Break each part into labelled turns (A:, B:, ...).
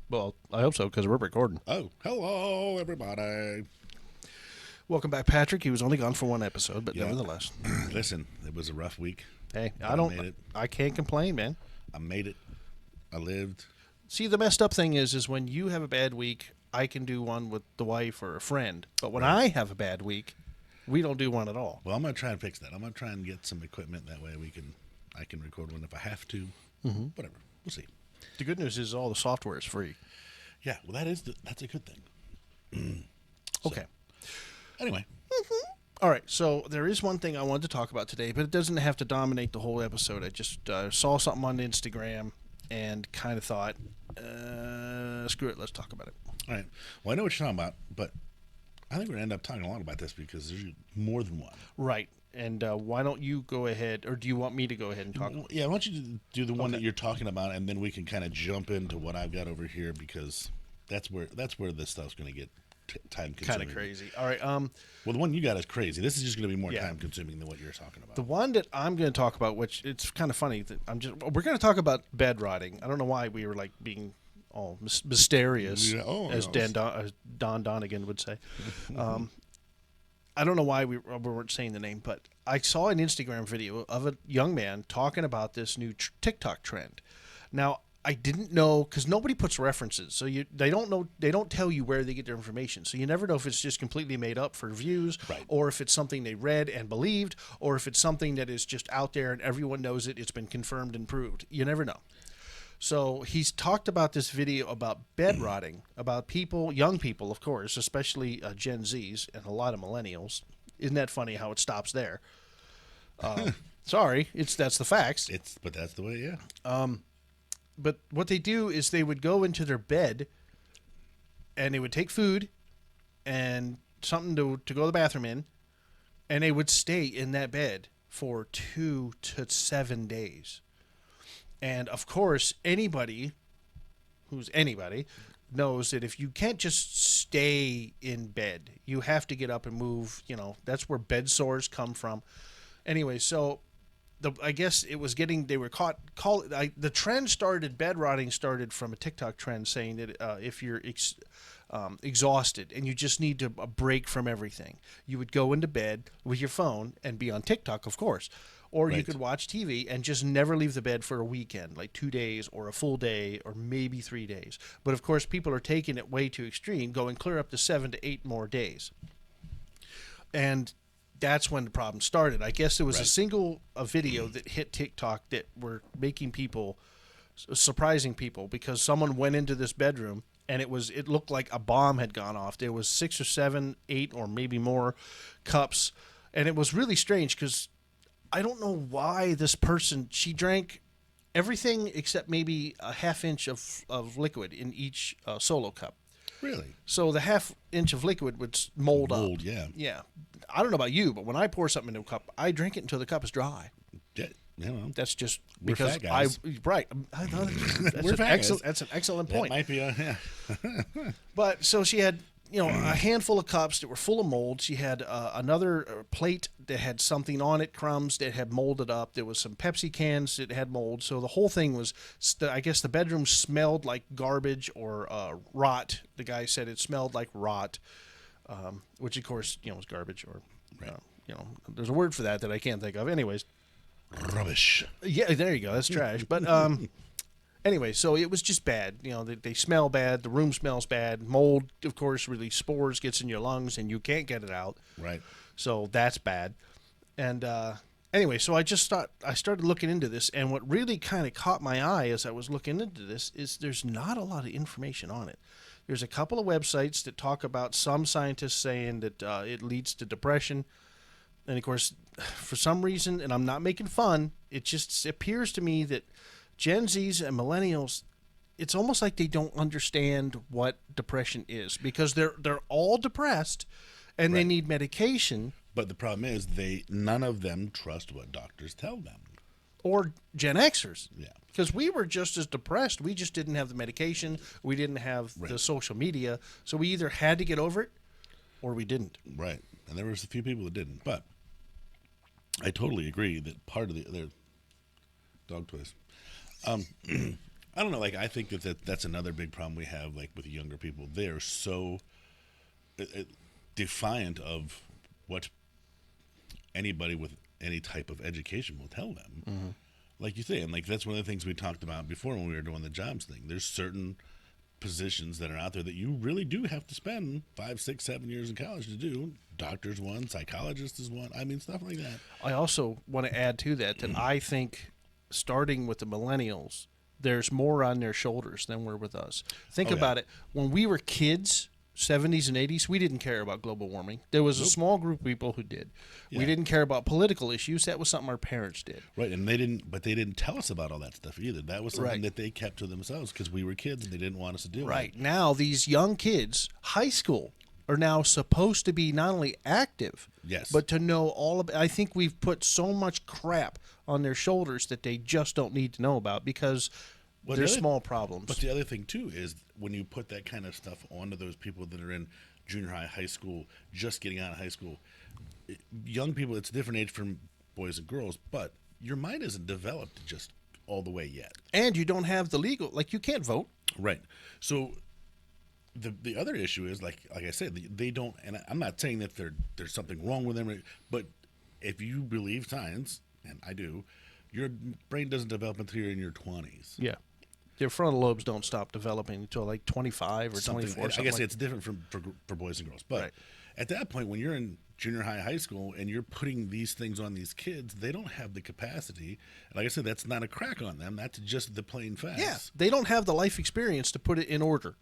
A: Well, I hope so because we're recording.
B: Oh, hello, everybody.
A: Welcome back, Patrick. He was only gone for one episode, but
B: Yeah.
A: nevertheless.
B: Listen, it was a rough week.
A: Hey,
B: But I made it.
A: I can't complain, man.
B: I made it. I lived.
A: See, the messed up thing is when you have a bad week, I can do one with the wife or a friend. But when I have a bad week, we don't do one at all.
B: Well, I'm gonna try and fix that. I'm gonna try and get some equipment that way I can record one if I have to. Whatever. We'll see.
A: The good news is all the software is free.
B: Yeah. Well, that's a good thing.
A: Okay.
B: Anyway.
A: All right, so there is one thing I wanted to talk about today, but it doesn't have to dominate the whole episode. I just saw something on Instagram and kind of thought, screw it, let's talk about it.
B: All right. Well, I know what you're talking about, but I think we're gonna end up talking a lot about this because there's more than one.
A: Right, and why don't you go ahead, or do you want me to go ahead and talk?
B: Yeah, why don't you do the one that you're talking about, and then we can kind of jump into what I've got over here because that's where this stuff's going to get time consuming.
A: Kind of crazy. All right.
B: Well, the one you got is crazy. This is just going to be more
A: Yeah.
B: time consuming than what you're talking about.
A: The one that I'm going to talk about, which it's kind of funny that we're going to talk about bed rotting. I don't know why we were like being all mysterious,
B: Yeah,
A: as Don Donegan would say. I don't know why we weren't saying the name, but I saw an Instagram video of a young man talking about this new TikTok trend. Now, I didn't know because nobody puts references, so they don't tell you where they get their information. So you never know if it's just completely made up for views,
B: Right.
A: or if it's something they read and believed, or if it's something that is just out there and everyone knows it. It's been confirmed and proved. You never know. So he's talked about this video about bed rotting, about people, young people, of course, especially Gen Zs and a lot of millennials. Isn't that funny how it stops there? Sorry, that's the facts.
B: But that's the way, yeah.
A: But what they do is they would go into their bed and they would take food and something to go to the bathroom in, and they would stay in that bed for 2 to 7 days. And of course, anybody knows that if you can't just stay in bed, you have to get up and move. You know, that's where bed sores come from. Anyway, so I guess it was they were the trend started, bed rotting started from a TikTok trend saying that if you're exhausted and you just need a break from everything, you would go into bed with your phone and be on TikTok, of course. Or you
B: Right.
A: could watch TV and just never leave the bed for a weekend, like 2 days or a full day or maybe 3 days. But of course, people are taking it way too extreme, going clear up to 7 to 8 more days. And that's when the problem started. I guess there was a video that hit TikTok that were making surprising people, because someone went into this bedroom and it looked like a bomb had gone off. There was 6 or 7, 8 or maybe more cups. And it was really strange because I don't know why this person, she drank everything except maybe a half inch of liquid in each solo cup.
B: Really?
A: So the half inch of liquid would mold up.
B: Yeah.
A: Yeah. I don't know about you, but when I pour something into a cup, I drink it until the cup is dry.
B: Yeah. You know,
A: That's just
B: We're
A: because
B: fat guys.
A: That's
B: fat guys.
A: That's an excellent
B: that
A: point.
B: might be yeah.
A: But so she had, a handful of cups that were full of mold. She had another plate that had something on it, crumbs that had molded up. There was some Pepsi cans that had mold. So the whole thing was, I guess the bedroom smelled like garbage or rot. The guy said it smelled like rot, which of course, was garbage or, there's a word for that I can't think of. Anyways.
B: Rubbish.
A: Yeah, there you go. That's trash. But anyway, so it was just bad. They smell bad. The room smells bad. Mold, of course, really spores, gets in your lungs, and you can't get it out.
B: Right.
A: So that's bad. And anyway, so I started looking into this, and what really kind of caught my eye as I was looking into this is there's not a lot of information on it. There's a couple of websites that talk about some scientists saying that it leads to depression. And of course, for some reason, and I'm not making fun, it just appears to me that Gen Zs and millennials, it's almost like they don't understand what depression is, because they're all depressed and they need medication.
B: But the problem is none of them trust what doctors tell them.
A: Or Gen Xers.
B: Yeah.
A: Because we were just as depressed. We just didn't have the medication. We didn't have the social media. So we either had to get over it or we didn't.
B: Right. And there was a few people that didn't. But I totally agree that part of their dog toys. I I don't know. Like, I think that's another big problem we have, like, with younger people. They are so defiant of what anybody with any type of education will tell them. Mm-hmm. Like you say, and like that's one of the things we talked about before when we were doing the jobs thing. There's certain positions that are out there that you really do have to spend 5, 6, 7 years in college to do. Doctor's one, psychologist is one. I mean, stuff like that.
A: I also want to add to that I think starting with the millennials, there's more on their shoulders than we're with us. Think about it. When we were kids, 70s and 80s, we didn't care about global warming. There was a small group of people who did. Yeah. We didn't care about political issues. That was something our parents did.
B: Right, and they didn't tell us about all that stuff either. That was something that they kept to themselves because we were kids and they didn't want us to do it.
A: Right. Now, these young kids, high school, are now supposed to be not only active, but to know all of it. I think we've put so much crap on their shoulders that they just don't need to know about because there's small problems.
B: But the other thing, too, is when you put that kind of stuff onto those people that are in junior high, high school, just getting out of high school, young people, it's a different age from boys and girls, but your mind isn't developed just all the way yet.
A: And you don't have the legal, like you can't vote.
B: Right. So the other issue is, like I said, they don't, and I'm not saying that there's something wrong with them, but if you believe science, and I do, your brain doesn't develop until you're in your 20s.
A: Yeah. Your frontal lobes don't stop developing until like 25 or 24.
B: I guess it's different for boys and girls. But at that point, when you're in junior high, high school, and you're putting these things on these kids, they don't have the capacity. And like I said, that's not a crack on them. That's just the plain facts.
A: Yeah, they don't have the life experience to put it in order.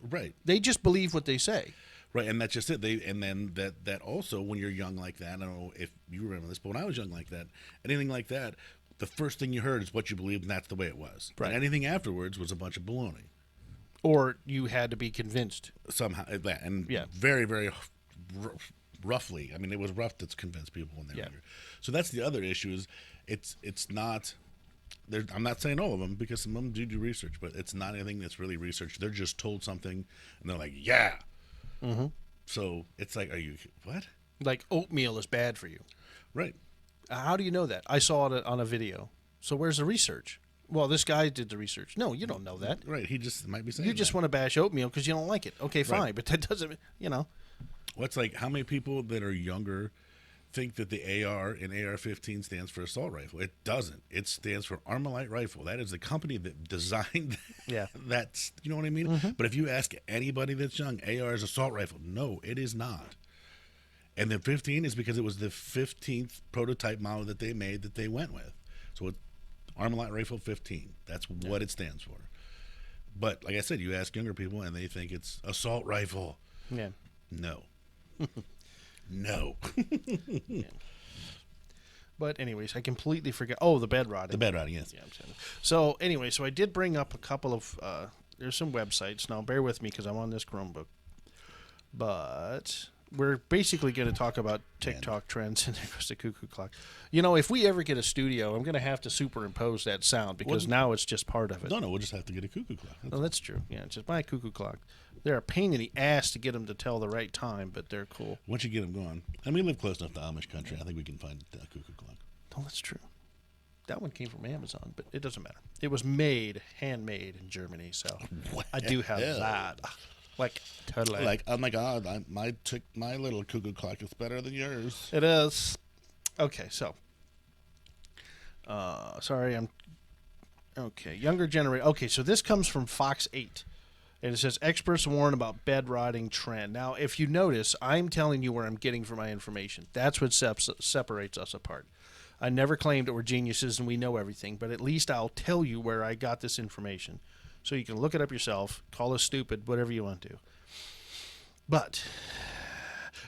B: Right.
A: They just believe what they say.
B: Right, and that's just it. And then that also, when you're young like that, I don't know if you remember this, but when I was young like that, anything like that, the first thing you heard is what you believed, and that's the way it was. Right. And anything afterwards was a bunch of baloney.
A: Or you had to be convinced.
B: Somehow. And very, very roughly. I mean, it was rough to convince people when they were younger. So that's the other issue is it's not... I'm not saying all of them because some of them do research, but it's not anything that's really researched. They're just told something, and they're like, yeah. Mm-hmm. So it's like, are you... What?
A: Like oatmeal is bad for you.
B: Right.
A: How do you know that? I saw it on a video. So where's the research? Well, this guy did the research. No, you don't know that.
B: Right. He just might be saying
A: you just want to bash oatmeal because you don't like it. Okay, fine. Right. But that doesn't,
B: What's like, how many people that are younger think that the AR in AR-15 stands for assault rifle? It doesn't. It stands for Armalite Rifle. That is the company that designed that. You know what I mean? Mm-hmm. But if you ask anybody that's young, AR is assault rifle. No, it is not. And the 15 is because it was the 15th prototype model that they made that they went with. So it's Armalite Rifle 15. That's what it stands for. But like I said, you ask younger people and they think it's assault rifle.
A: Yeah.
B: No. No.
A: Yeah. But anyways, I completely forgot. Oh, the bed rotting.
B: The bed rotting, yes.
A: Yeah, so anyway, so I did bring up a couple of, there's some websites. Now, bear with me because I'm on this Chromebook. But... we're basically going to talk about TikTok trends, and there goes the cuckoo clock. If we ever get a studio, I'm going to have to superimpose that sound because now it's just part of it.
B: No, we'll just have to get a cuckoo clock.
A: That's true. Yeah, just buy a cuckoo clock. They're a pain in the ass to get them to tell the right time, but they're cool.
B: Once you get them going, and we live close enough to Amish country, I think we can find a cuckoo clock.
A: Oh, that's true. That one came from Amazon, but it doesn't matter. It was handmade in Germany, so I do have that. Like, totally.
B: Like, oh my God, my little cuckoo clock is better than yours.
A: It is. Okay, so. Younger generation. Okay, so this comes from Fox 8. And it says, experts warn about bed rotting trend. Now, if you notice, I'm telling you where I'm getting for my information. That's what separates us apart. I never claimed that we're geniuses and we know everything, but at least I'll tell you where I got this information. So you can look it up yourself, call us stupid, whatever you want to. But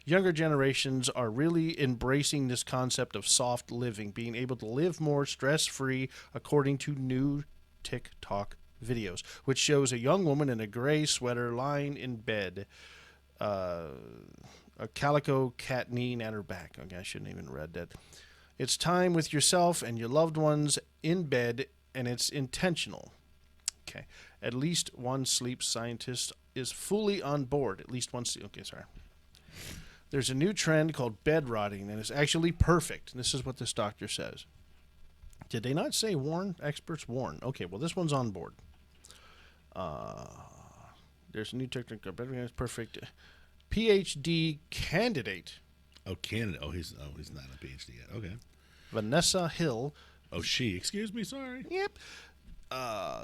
A: younger generations are really embracing this concept of soft living, being able to live more stress-free, according to new TikTok videos, which shows a young woman in a gray sweater lying in bed, a calico cat kneeing at her back. Okay, I shouldn't even read that. It's time with yourself and your loved ones in bed, and it's intentional. Okay. At least one sleep scientist is fully on board. At least one. Okay, sorry. There's a new trend called bed rotting, and it's actually perfect. And this is what this doctor says. Did they not say warn? Experts warn. Okay, well, this one's on board. Uh, there's a new technical, perfect PhD candidate.
B: Oh, Canada. He's not a PhD yet. Okay.
A: Vanessa Hill.
B: Oh, she. Excuse me. Sorry.
A: Yep.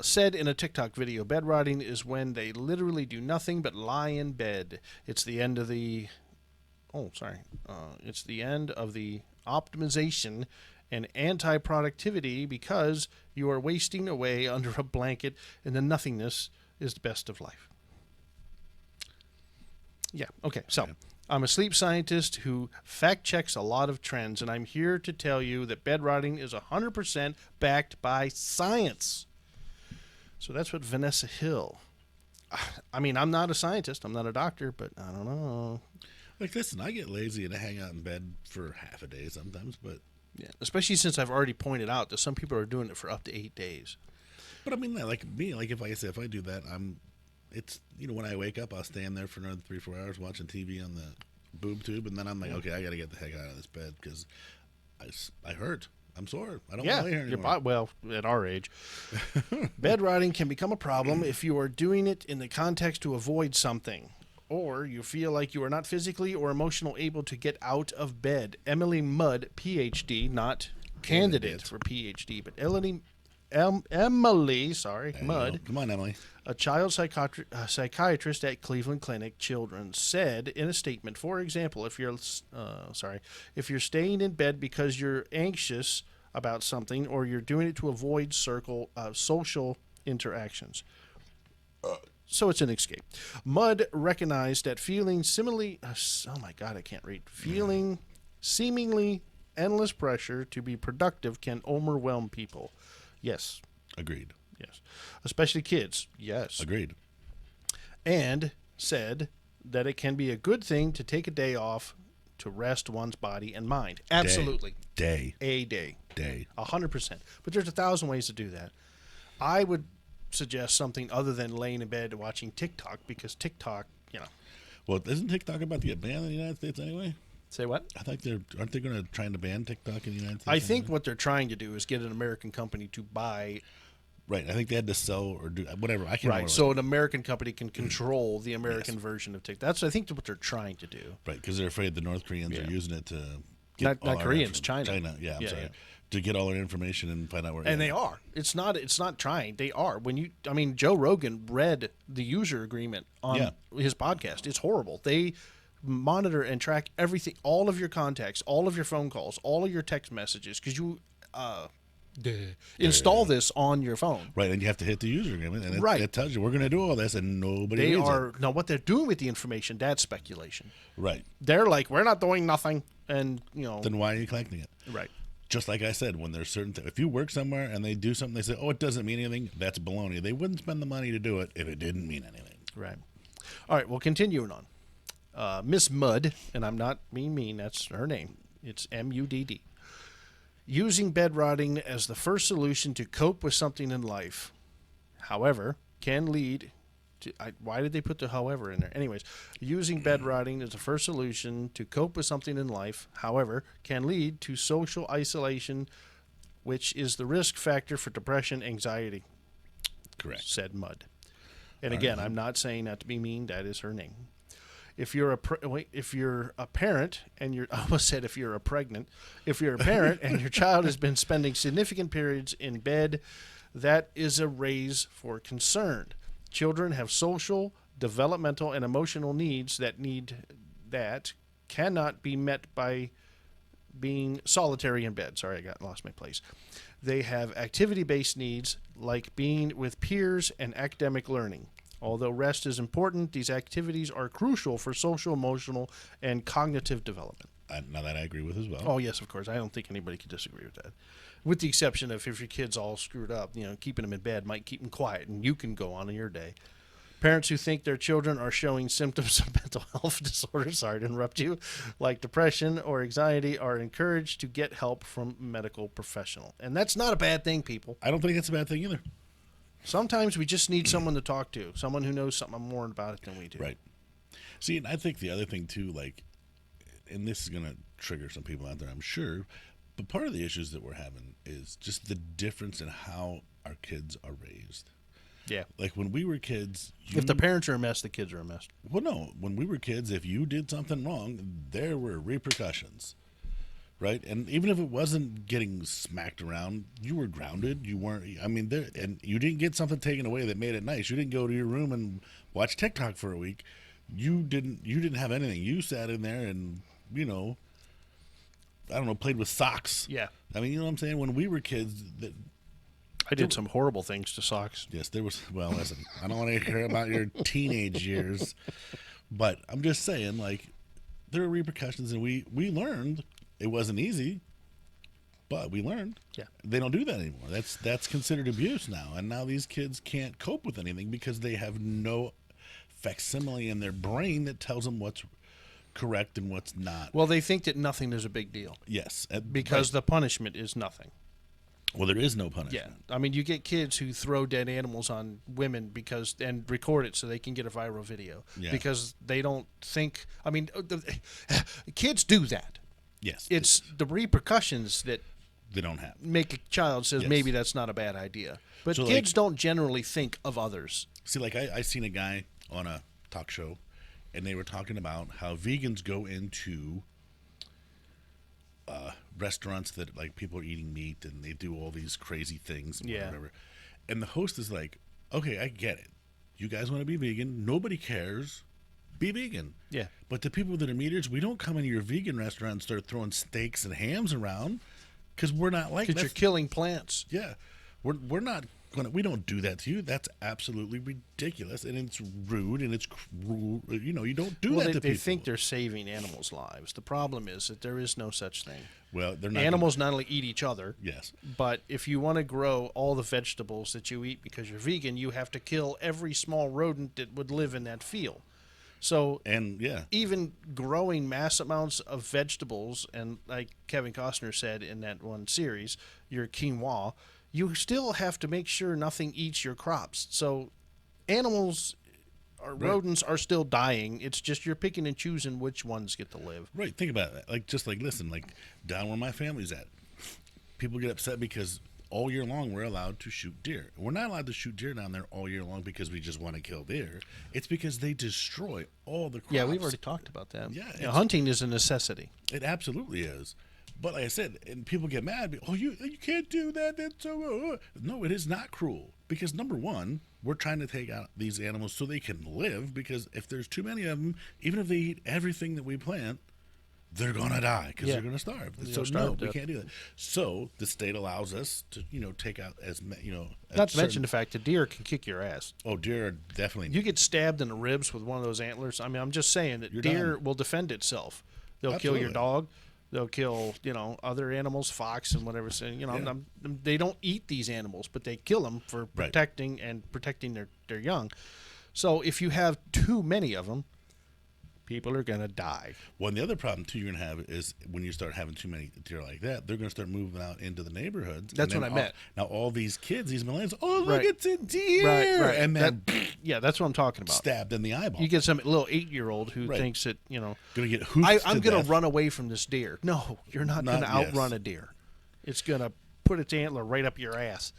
A: Said in a TikTok video, bedrotting is when they literally do nothing but lie in bed. It's the end of the. It's the end of the optimization and anti-productivity because you are wasting away under a blanket, and the nothingness is the best of life. Yeah. Okay. So.
B: Okay.
A: I'm a sleep scientist who fact checks a lot of trends, and I'm here to tell you that bedrotting is 100% backed by science. So that's what Vanessa Hill. I mean, I'm not a scientist, I'm not a doctor, but I don't know.
B: Like, listen, I get lazy and I hang out in bed for half a day sometimes, but
A: yeah, especially since I've already pointed out that some people are doing it for up to 8 days.
B: But I mean, like me, like if I do that, it's when I wake up, I'll stand there for another 3-4 hours watching TV on the boob tube, and then I'm like, okay, I got to get the heck out of this bed because I hurt. I'm sore. I don't want to lay here anymore.
A: Well, at our age, bedrotting can become a problem if you are doing it in the context to avoid something, or you feel like you are not physically or emotionally able to get out of bed. Emily Mudd, PhD, not candidate for PhD, but Emily, Mudd.
B: Come on, Emily.
A: A child psychiatrist at Cleveland Clinic Children's said in a statement, for example, if you're staying in bed because you're anxious about something or you're doing it to avoid social interactions. So it's an escape. Mudd recognized that feeling seemingly endless pressure to be productive can overwhelm people. Yes.
B: Agreed.
A: Yes. Especially kids. Yes.
B: Agreed.
A: And said that it can be a good thing to take a day off to rest one's body and mind. Absolutely. A day. 100%. But there's 1,000 ways to do that. I would suggest something other than laying in bed watching TikTok, because TikTok,
B: Well, isn't TikTok about to get banned in the United States anyway?
A: Say what?
B: I think aren't they going to try to ban TikTok in the United States?
A: I think what they're trying to do is get an American company to buy.
B: Right. I think they had to sell or do whatever. I can't remember.
A: Right. So an American company can control the American version of TikTok. That's, I think, what they're trying to do.
B: Right. Because they're afraid the North Koreans are using it to
A: get not Koreans, China.
B: Yeah, I'm sorry. Yeah. To get all their information and find out where.
A: And they are. It's not trying. They are. Joe Rogan read the user agreement on his podcast. It's horrible. They monitor and track everything, all of your contacts, all of your phone calls, all of your text messages, because you install this on your phone.
B: Right, and you have to hit the user agreement, and it tells you we're going to do all this, and nobody reads it.
A: Now, what they're doing with the information, that's speculation.
B: Right.
A: They're like, we're not doing nothing, and
B: Then why are you collecting it?
A: Right.
B: Just like I said, when there's certain if you work somewhere and they do something, they say, oh, it doesn't mean anything, that's baloney. They wouldn't spend the money to do it if it didn't mean anything.
A: Right. All right, well, continuing on. Miss Mudd, and I'm not being mean, that's her name. It's Mudd. Using bedrotting as the first solution to cope with something in life, however, can lead to... why did they put the however in there? Anyways, using bedrotting as the first solution to cope with something in life, however, can lead to social isolation, which is the risk factor for depression, anxiety.
B: Correct.
A: Said Mudd. And again, I'm not saying that to be mean. That is her name. If you're a parent and you're I almost said if you're a pregnant, if you're a parent and your child has been spending significant periods in bed, that is a raise for concern. Children have social, developmental, and emotional needs that cannot be met by being solitary in bed. Sorry, lost my place. They have activity-based needs like being with peers and academic learning. Although rest is important, these activities are crucial for social, emotional, and cognitive development.
B: Now that I agree with as well.
A: Oh, yes, of course. I don't think anybody could disagree with that. With the exception of if your kid's all screwed up, keeping them in bed might keep them quiet, and you can go on in your day. Parents who think their children are showing symptoms of mental health disorders, sorry to interrupt you, like depression or anxiety, are encouraged to get help from a medical professional. And that's not a bad thing, people.
B: I don't think it's a bad thing either.
A: Sometimes we just need someone to talk to, someone who knows something more about it than we do.
B: Right. See, and I think the other thing, too, and this is going to trigger some people out there, I'm sure, but part of the issues that we're having is just the difference in how our kids are raised.
A: Yeah.
B: Like when we were kids,
A: If the parents are a mess, the kids are a mess.
B: well, no, when we were kids, if you did something wrong, there were repercussions, right? And even if it wasn't getting smacked around, you were grounded. You weren't. I mean, there, and you didn't get something taken away that made it nice. You didn't go to your room and watch TikTok for a week. You didn't have anything. You sat in there and I don't know, played with socks.
A: Yeah.
B: I mean, you know what I'm saying? When we were kids,
A: I did some horrible things to socks.
B: yes, there was. Well, listen, I don't want to hear about your teenage years, but I'm just saying, like, there were repercussions, and we learned. It wasn't easy, but we learned.
A: Yeah.
B: They don't do that anymore. That's considered abuse now, and now these kids can't cope with anything because they have no facsimile in their brain that tells them what's correct and what's not.
A: Well, they think that nothing is a big deal
B: Yes,
A: because the punishment is nothing.
B: well, there is no
A: Yeah,
B: punishment.
A: I mean, you get kids who throw dead animals on women and record it so they can get a viral video because they don't think. I mean, kids do that.
B: Yes,
A: It's the repercussions that
B: they don't have.
A: make a child says
B: Yes.
A: maybe that's not a bad idea. But
B: So,
A: kids
B: like-
A: don't generally think of others.
B: See, like I seen a guy on a talk show, and they were talking about how vegans go into restaurants that like people are eating meat, and they do all these crazy things, and
A: Yeah.
B: whatever. And the host is like, "Okay, I get it. You guys want to be vegan? Nobody cares. Be vegan."
A: Yeah.
B: But the people that are meat eaters, we don't come into your vegan restaurant and start throwing steaks and hams around because we're not like
A: Because you're killing plants.
B: yeah, we're not gonna. We don't do that to you. That's absolutely ridiculous, and it's rude, and it's cruel. You know, you don't do
A: Well,
B: that to
A: they
B: people.
A: think they're saving animals' lives. The problem is that there is no such thing.
B: well, they're not
A: Animals not only eat each other,
B: yes,
A: but if you want to grow all the vegetables that you eat because you're vegan, you have to kill every small rodent that would live in that field. So
B: and yeah,
A: even growing mass amounts of vegetables, and like Kevin Costner said in that one series, your quinoa, you still have to make sure nothing eats your crops. So animals or rodents are still dying. It's just you're picking and choosing which ones get to live.
B: right. Think about that. Like, just like listen, like down where my family's at, people get upset because all year long we're allowed to shoot deer. We're not allowed to shoot deer down there all year long because we just want to kill deer. It's because they destroy all the crops.
A: Yeah, we've already talked about that.
B: Yeah,
A: You know, hunting is a necessity.
B: It absolutely is. But like I said, and people get mad. Oh, you can't do that. That's so. No, it is not cruel. Because number one, we're trying to take out these animals so they can live. Because if there's too many of them, even if they eat everything that we plant, they're gonna die because they're gonna starve. So no, we can't do that. So the state allows us to, take out
A: Not to mention the fact that deer can kick your ass.
B: Oh, deer are definitely.
A: You get stabbed in the ribs with one of those antlers. I mean, I'm just saying that
B: You're
A: deer
B: done.
A: will defend itself. They'll kill your
B: Absolutely.
A: dog. They'll kill, other animals, fox and whatever. So, they don't eat these animals, but they kill them for
B: Right.
A: protecting their young. So if you have too many of them, people are going to die.
B: Well, and the other problem too you're gonna have is when you start having too many deer like that, they're gonna start moving out into the neighborhoods.
A: That's
B: and
A: what
B: then
A: I meant.
B: Now all these kids, these millennials, oh look,
A: Right.
B: it's a deer,
A: Right.
B: and then
A: Yeah, that's what I'm talking about.
B: stabbed in the eyeball.
A: You get some little 8-year-old who
B: Right.
A: thinks that,
B: gonna get hoofed
A: I'm
B: to
A: going
B: death.
A: to run away from this deer. No, you're not going to outrun a deer. It's going to put its antler right up your ass.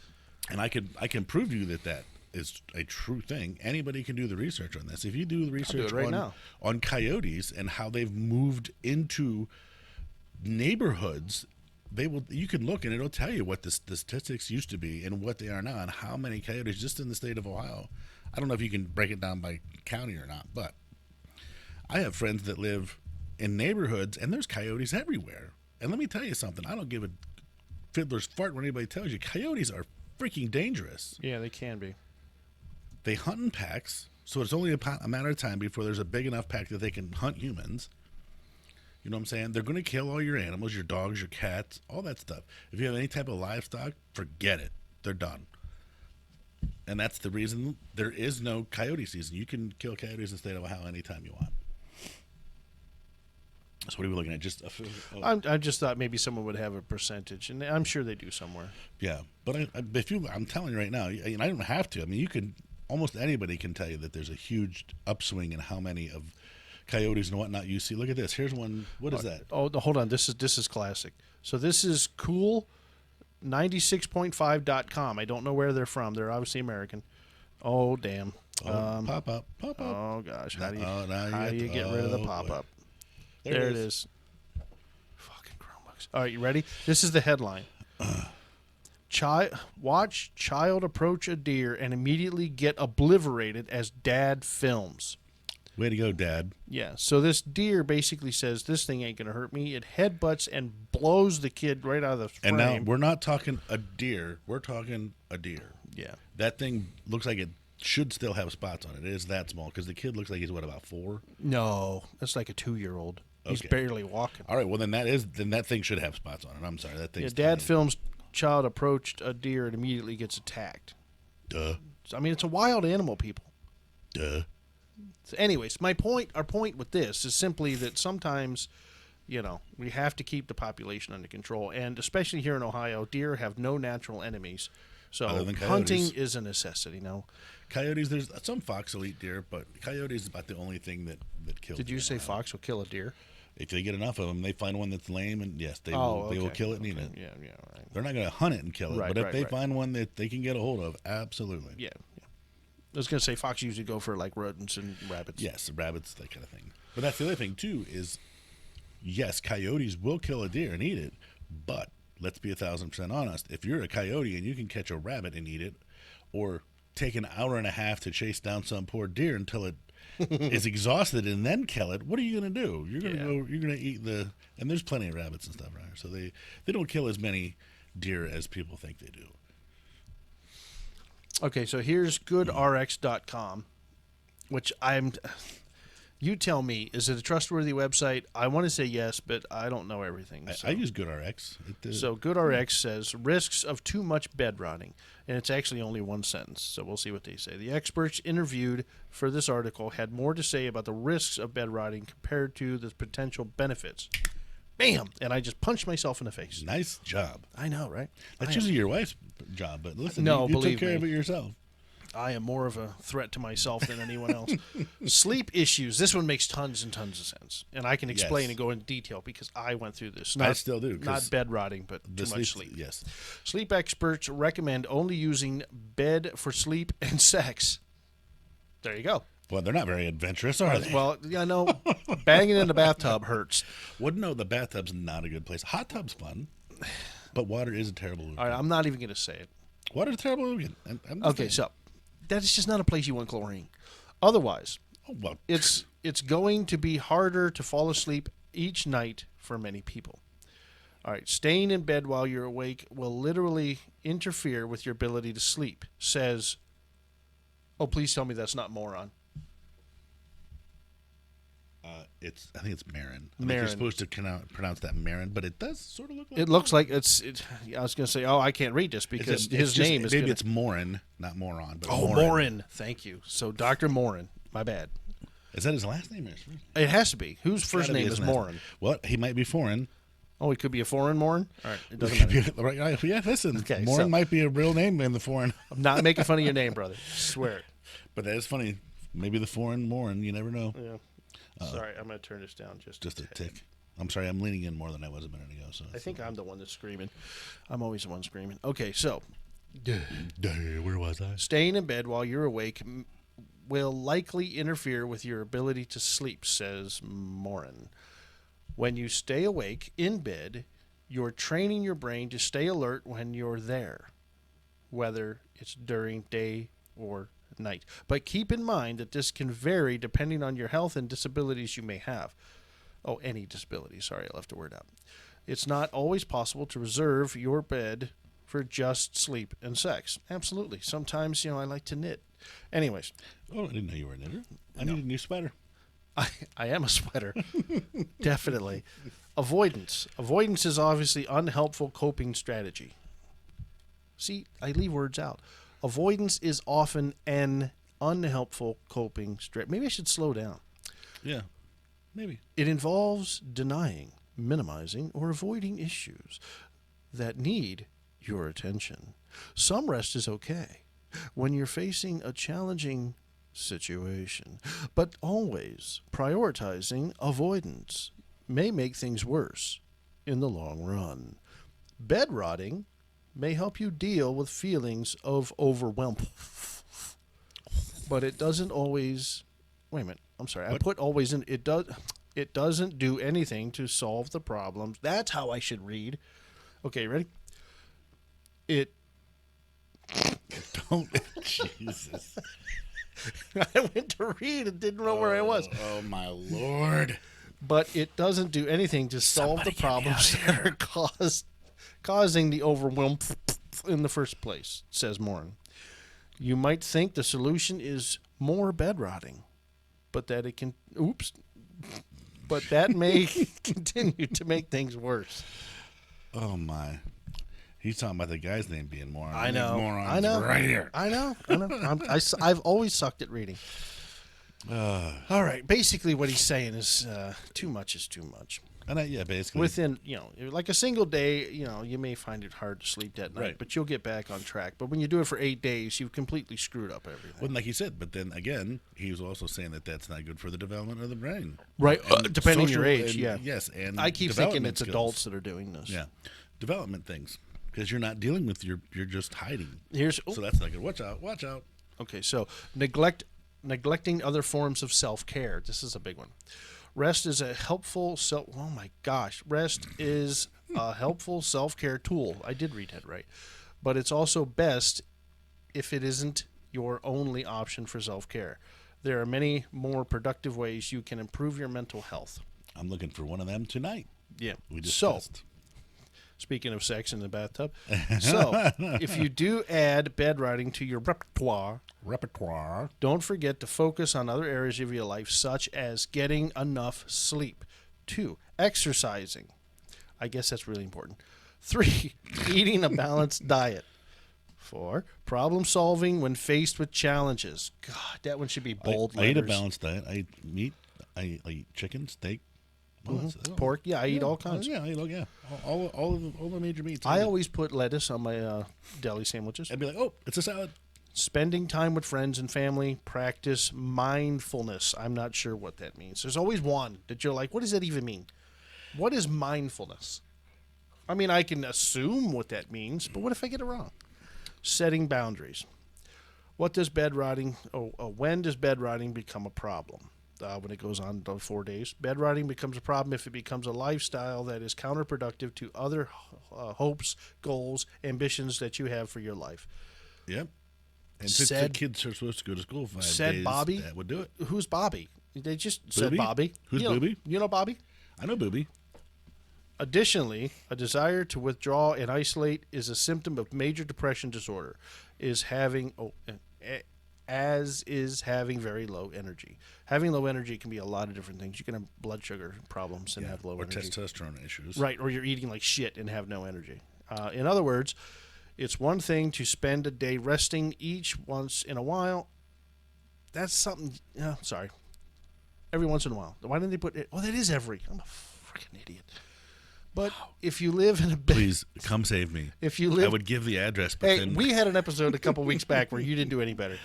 B: And I can prove to you that is a true thing. Anybody can do the research on this. If you do the research
A: right now.
B: on coyotes and how they've moved into neighborhoods, you can look and it'll tell you what the statistics used to be and what they are now and how many coyotes just in the state of Ohio. I don't know if you can break it down by county or not, but I have friends that live in neighborhoods and there's coyotes everywhere. And let me tell you something. I don't give a fiddler's fart when anybody tells you coyotes are freaking dangerous.
A: Yeah, they can be.
B: They hunt in packs, so it's only a matter of time before there's a big enough pack that they can hunt humans. You know what I'm saying? They're going to kill all your animals, your dogs, your cats, all that stuff. If you have any type of livestock, forget it. They're done. And that's the reason there is no coyote season. You can kill coyotes in the state of Ohio anytime you want. So what are we looking at? Just
A: I just thought maybe someone would have a percentage, and I'm sure they do somewhere.
B: yeah, but I'm telling you right now, and I don't have to. I mean, you can almost anybody can tell you that there's a huge upswing in how many of coyotes and whatnot you see. Look at this. Here's one. What is that?
A: Oh, hold on. This is classic. So this is cool. 96.5.com. I don't know where they're from. They're obviously American. Oh, damn.
B: Pop up.
A: Oh, gosh. How
B: Now
A: do you get rid of the pop-up? There it is. Fucking Chromebooks. All right, you ready? This is the headline. Watch child approach a deer and immediately get obliterated as dad films.
B: Way to go, Dad.
A: Yeah, so this deer basically says, this thing ain't going to hurt me. It headbutts and blows the kid right out of the frame.
B: And now we're not talking a deer. We're talking a deer.
A: Yeah.
B: That thing looks like it should still have spots on it. It is that small because the kid looks like he's, what, about 4?
A: No, that's like a 2-year-old. He's
B: Okay.
A: barely walking.
B: All right, well, then that thing should have spots on it. I'm sorry. That thing's
A: Dad
B: tiny.
A: films child approached a deer and immediately gets attacked.
B: Duh.
A: I mean, it's a wild animal, people.
B: Duh.
A: So anyways, our point with this is simply that sometimes, we have to keep the population under control. And especially here in Ohio, deer have no natural enemies. So
B: Other than
A: hunting
B: coyotes.
A: is a necessity. No.
B: Coyotes, there's some fox will eat deer, but coyotes is about the only thing that kills.
A: Did you
B: deer
A: say
B: in Ohio.
A: fox will kill a deer?
B: If they get enough of them, they find one that's lame, and yes, they
A: Oh,
B: will
A: okay.
B: kill it and eat it.
A: Yeah, right.
B: They're not going to hunt it and kill it,
A: Right,
B: but if
A: right,
B: they
A: right.
B: find one that they can get a hold of, absolutely.
A: Yeah. I was going to say fox usually go for like rodents and rabbits.
B: Yes, rabbits, that kind of thing. But that's the other thing, too, is yes, coyotes will kill a deer and eat it, but let's be 1,000% honest. If you're a coyote and you can catch a rabbit and eat it, or take an hour and a half to chase down some poor deer until it is exhausted and then kill it, what are you going to do? You're going to you're going to eat and there's plenty of rabbits and stuff around here, so they don't kill as many deer as people think they do.
A: Okay, so here's goodrx.com, which you tell me, is it a trustworthy website? I want to say yes, but I don't know everything.
B: I use GoodRx.
A: So GoodRx says risks of too much bed rotting, and it's actually only one sentence, so we'll see what they say. The experts interviewed for this article had more to say about the risks of bed rotting compared to the potential benefits. Bam! And I just punched myself in the face.
B: Nice job.
A: I know, right?
B: That's usually your wife's job, but listen,
A: No,
B: you
A: believe
B: took care
A: me.
B: of it yourself.
A: I am more of a threat to myself than anyone else. Sleep issues. This one makes tons and tons of sense. And I can explain
B: Yes.
A: and go into detail because I went through this.
B: I still do, 'cause
A: Not bed rotting, but too much sleep.
B: Yes.
A: Sleep experts recommend only using bed for sleep and sex. There you go.
B: Well, they're not very adventurous, are they?
A: Well, yeah, no, banging in the bathtub hurts.
B: Well, no, the bathtub's not a good place. Hot tub's fun, but water is a terrible lubricant.
A: All right, I'm not even going to say it.
B: Water's a terrible lubricant. I'm just
A: Okay,
B: saying.
A: so that is just not a place you want chlorine. Otherwise,
B: Oh, well,
A: it's going to be harder to fall asleep each night for many people. All right, staying in bed while you're awake will literally interfere with your ability to sleep, says, oh, please tell me that's not moron.
B: I think it's Marin. I think
A: Marin.
B: you're supposed to pronounce that Marin, but it does sort of look like
A: It looks like I was going to say, oh, I can't read this because his name is...
B: Maybe it's Morin, not moron, but
A: Oh,
B: Morin.
A: Morin. Thank you. So Dr. Morin. My bad.
B: Is that his last name or his first name?
A: It has to be. Whose first
B: Gotta be
A: name
B: his
A: is
B: last
A: Morin?
B: name. Well, he might be foreign.
A: Oh, it could be a foreign Morin? All right. It doesn't matter.
B: Right, yeah, listen,
A: Okay,
B: Morin
A: so-
B: might be a real name in the foreign.
A: I'm not making fun of your name, brother. I swear it.
B: But that is funny. Maybe the foreign Morin, you never know.
A: Yeah. Sorry, I'm going to turn this down just
B: Just a
A: tad.
B: tick. I'm sorry, I'm leaning in more than I was a minute ago. So
A: I think I'm the one that's screaming. I'm always the one screaming. Okay, so
B: where was I?
A: staying in bed while you're awake will likely interfere with your ability to sleep, says Morin. When you stay awake in bed, you're training your brain to stay alert when you're there, whether it's during day or night. But keep in mind that this can vary depending on your health and disabilities you may have. Oh, any disability. Sorry, I left a word out. It's not always possible to reserve your bed for just sleep and sex. Absolutely. Sometimes, I like to knit. Anyways,
B: Oh, I didn't know you were a knitter. I need a new sweater.
A: I am a sweater. Definitely. Avoidance. Avoidance is obviously unhelpful coping strategy. See, I leave words out. Avoidance is often an unhelpful coping strategy. Maybe I should slow down.
B: Yeah, maybe.
A: It involves denying, minimizing, or avoiding issues that need your attention. Some rest is okay when you're facing a challenging situation, but always prioritizing avoidance may make things worse in the long run. Bed rotting may help you deal with feelings of overwhelm. but it doesn't always. Wait a minute. I'm sorry. I put always in. It does. It doesn't do anything to solve the problems. That's how I should read. Okay, ready? It.
B: Don't. Jesus.
A: I went to read and didn't know where I was.
B: Oh my Lord.
A: But it doesn't do anything to solve the problems that are causing the overwhelm in the first place, says Morin. You might think the solution is more bed rotting, but that it can but that may continue to make things worse.
B: Oh my. He's talking about the guy's name being Moron.
A: I know.
B: Morons right here.
A: I know. I've always sucked at reading. All right. Basically, what he's saying is too much is too much.
B: And basically.
A: Within, like a single day, you may find it hard to sleep that night,
B: Right.
A: but you'll get back on track. But when you do it for 8 days, you've completely screwed up everything.
B: Well, like he said, but then again, he was also saying that that's not good for the development of the brain.
A: Right.
B: And
A: Depending on your
B: social
A: age,
B: and-
A: yeah.
B: Yes, and
A: I keep thinking
B: development
A: it's
B: skills.
A: adults that are doing this.
B: Yeah. Development things. Because you're not dealing with you're just hiding. So that's not good. Watch out. Watch out.
A: Okay, so neglecting other forms of self-care. This is a big one. Rest is a helpful Rest is a helpful self-care tool. I did read that right. But it's also best if it isn't your only option for self-care. There are many more productive ways you can improve your mental health.
B: I'm looking for one of them tonight.
A: Yeah.
B: We discussed.
A: Speaking of sex in the bathtub. So, if you do add bed riding to your repertoire, don't forget to focus on other areas of your life, such as getting enough sleep. 2, exercising. I guess that's really important. 3, eating a balanced diet. 4, problem solving when faced with challenges. God, that one should be bold
B: I eat a
A: letters.
B: balanced diet. I eat meat. I eat chicken, steak.
A: Pork. Yeah, I eat all kinds.
B: Yeah, all the major meats.
A: I always put lettuce on my deli sandwiches.
B: I'd be like, oh, it's a salad.
A: Spending time with friends and family, practice mindfulness. I'm not sure what that means. There's always one that you're like, what does that even mean? What is mindfulness? I mean, I can assume what that means, but what if I get it wrong? Setting boundaries. When does bed rotting become a problem? When it goes on to 4 days. Bed rotting becomes a problem if it becomes a lifestyle that is counterproductive to other hopes, goals, ambitions that you have for your life.
B: Yep. And since the kids are supposed to go to school 5 days,
A: Bobby,
B: that would do it.
A: Who's Bobby? They just
B: Booby?
A: said Bobby.
B: Who's Booby?
A: You know Bobby?
B: I know Booby.
A: Additionally, a desire to withdraw and isolate is a symptom of major depression disorder. As is having very low energy. Having low energy can be a lot of different things. You can have blood sugar problems and have low energy.
B: Or testosterone issues.
A: Right, or you're eating like shit and have no energy. In other words, it's one thing to spend a day resting each once in a while. That's something, sorry. Every once in a while. Why didn't they put it? Oh, that is every. I'm a freaking idiot. But if you live in a
B: Please come save me.
A: If you live,
B: I would give the address. But
A: hey,
B: then
A: we had an episode a couple weeks back where you didn't do any better.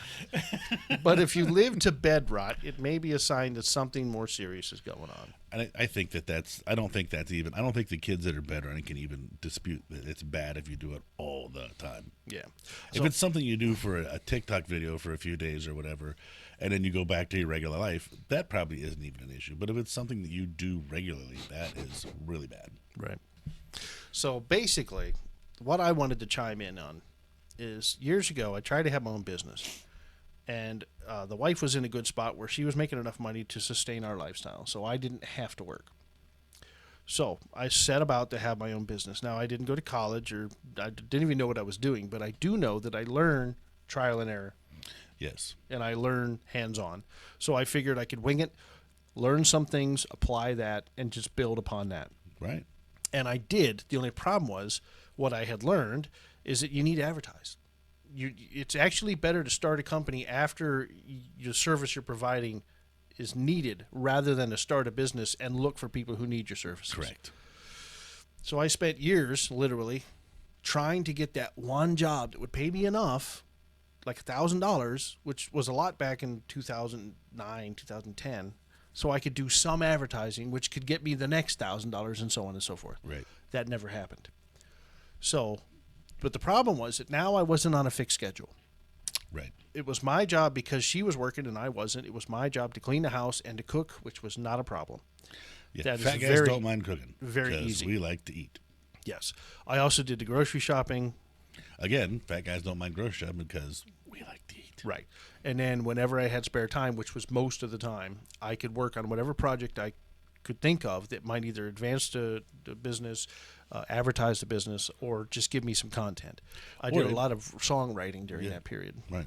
A: But if you live to bed rot, it may be a sign that something more serious is going on.
B: And I think that's. I don't think that's even. I don't think the kids that are bed rotting can even dispute that it's bad if you do it all the time.
A: Yeah.
B: If it's something you do for a TikTok video for a few days or whatever, and then you go back to your regular life, that probably isn't even an issue. But if it's something that you do regularly, that is really bad.
A: Right. So basically, what I wanted to chime in on is years ago, I tried to have my own business. And the wife was in a good spot where she was making enough money to sustain our lifestyle. So I didn't have to work. So I set about to have my own business. Now, I didn't go to college or I didn't even know what I was doing. But I do know that I learn trial and error.
B: Yes.
A: And I learn hands-on. So I figured I could wing it, learn some things, apply that, and just build upon that.
B: Right.
A: And I did. The only problem was what I had learned is that you need to advertise. It's actually better to start a company after your service you're providing is needed rather than to start a business and look for people who need your services.
B: Correct.
A: So I spent years, literally, trying to get that one job that would pay me enough, like $1,000, which was a lot back in 2009, 2010, so I could do some advertising, which could get me the next $1,000 and so on and so forth.
B: Right.
A: That never happened. So, but the problem was that now I wasn't on a fixed schedule.
B: Right.
A: It was my job because she was working and I wasn't. It was my job to clean the house and to cook, which was not a problem.
B: Yeah.
A: That
B: Fat
A: is
B: guys
A: very,
B: don't mind cooking.
A: very
B: 'cause
A: easy.
B: We like to eat.
A: Yes. I also did the grocery shopping.
B: Again, fat guys don't mind grocery shopping because we like to eat.
A: Right. And then whenever I had spare time, which was most of the time, I could work on whatever project I could think of that might either advance the business, advertise the business, or just give me some content. I did a lot of songwriting during that period.
B: Right.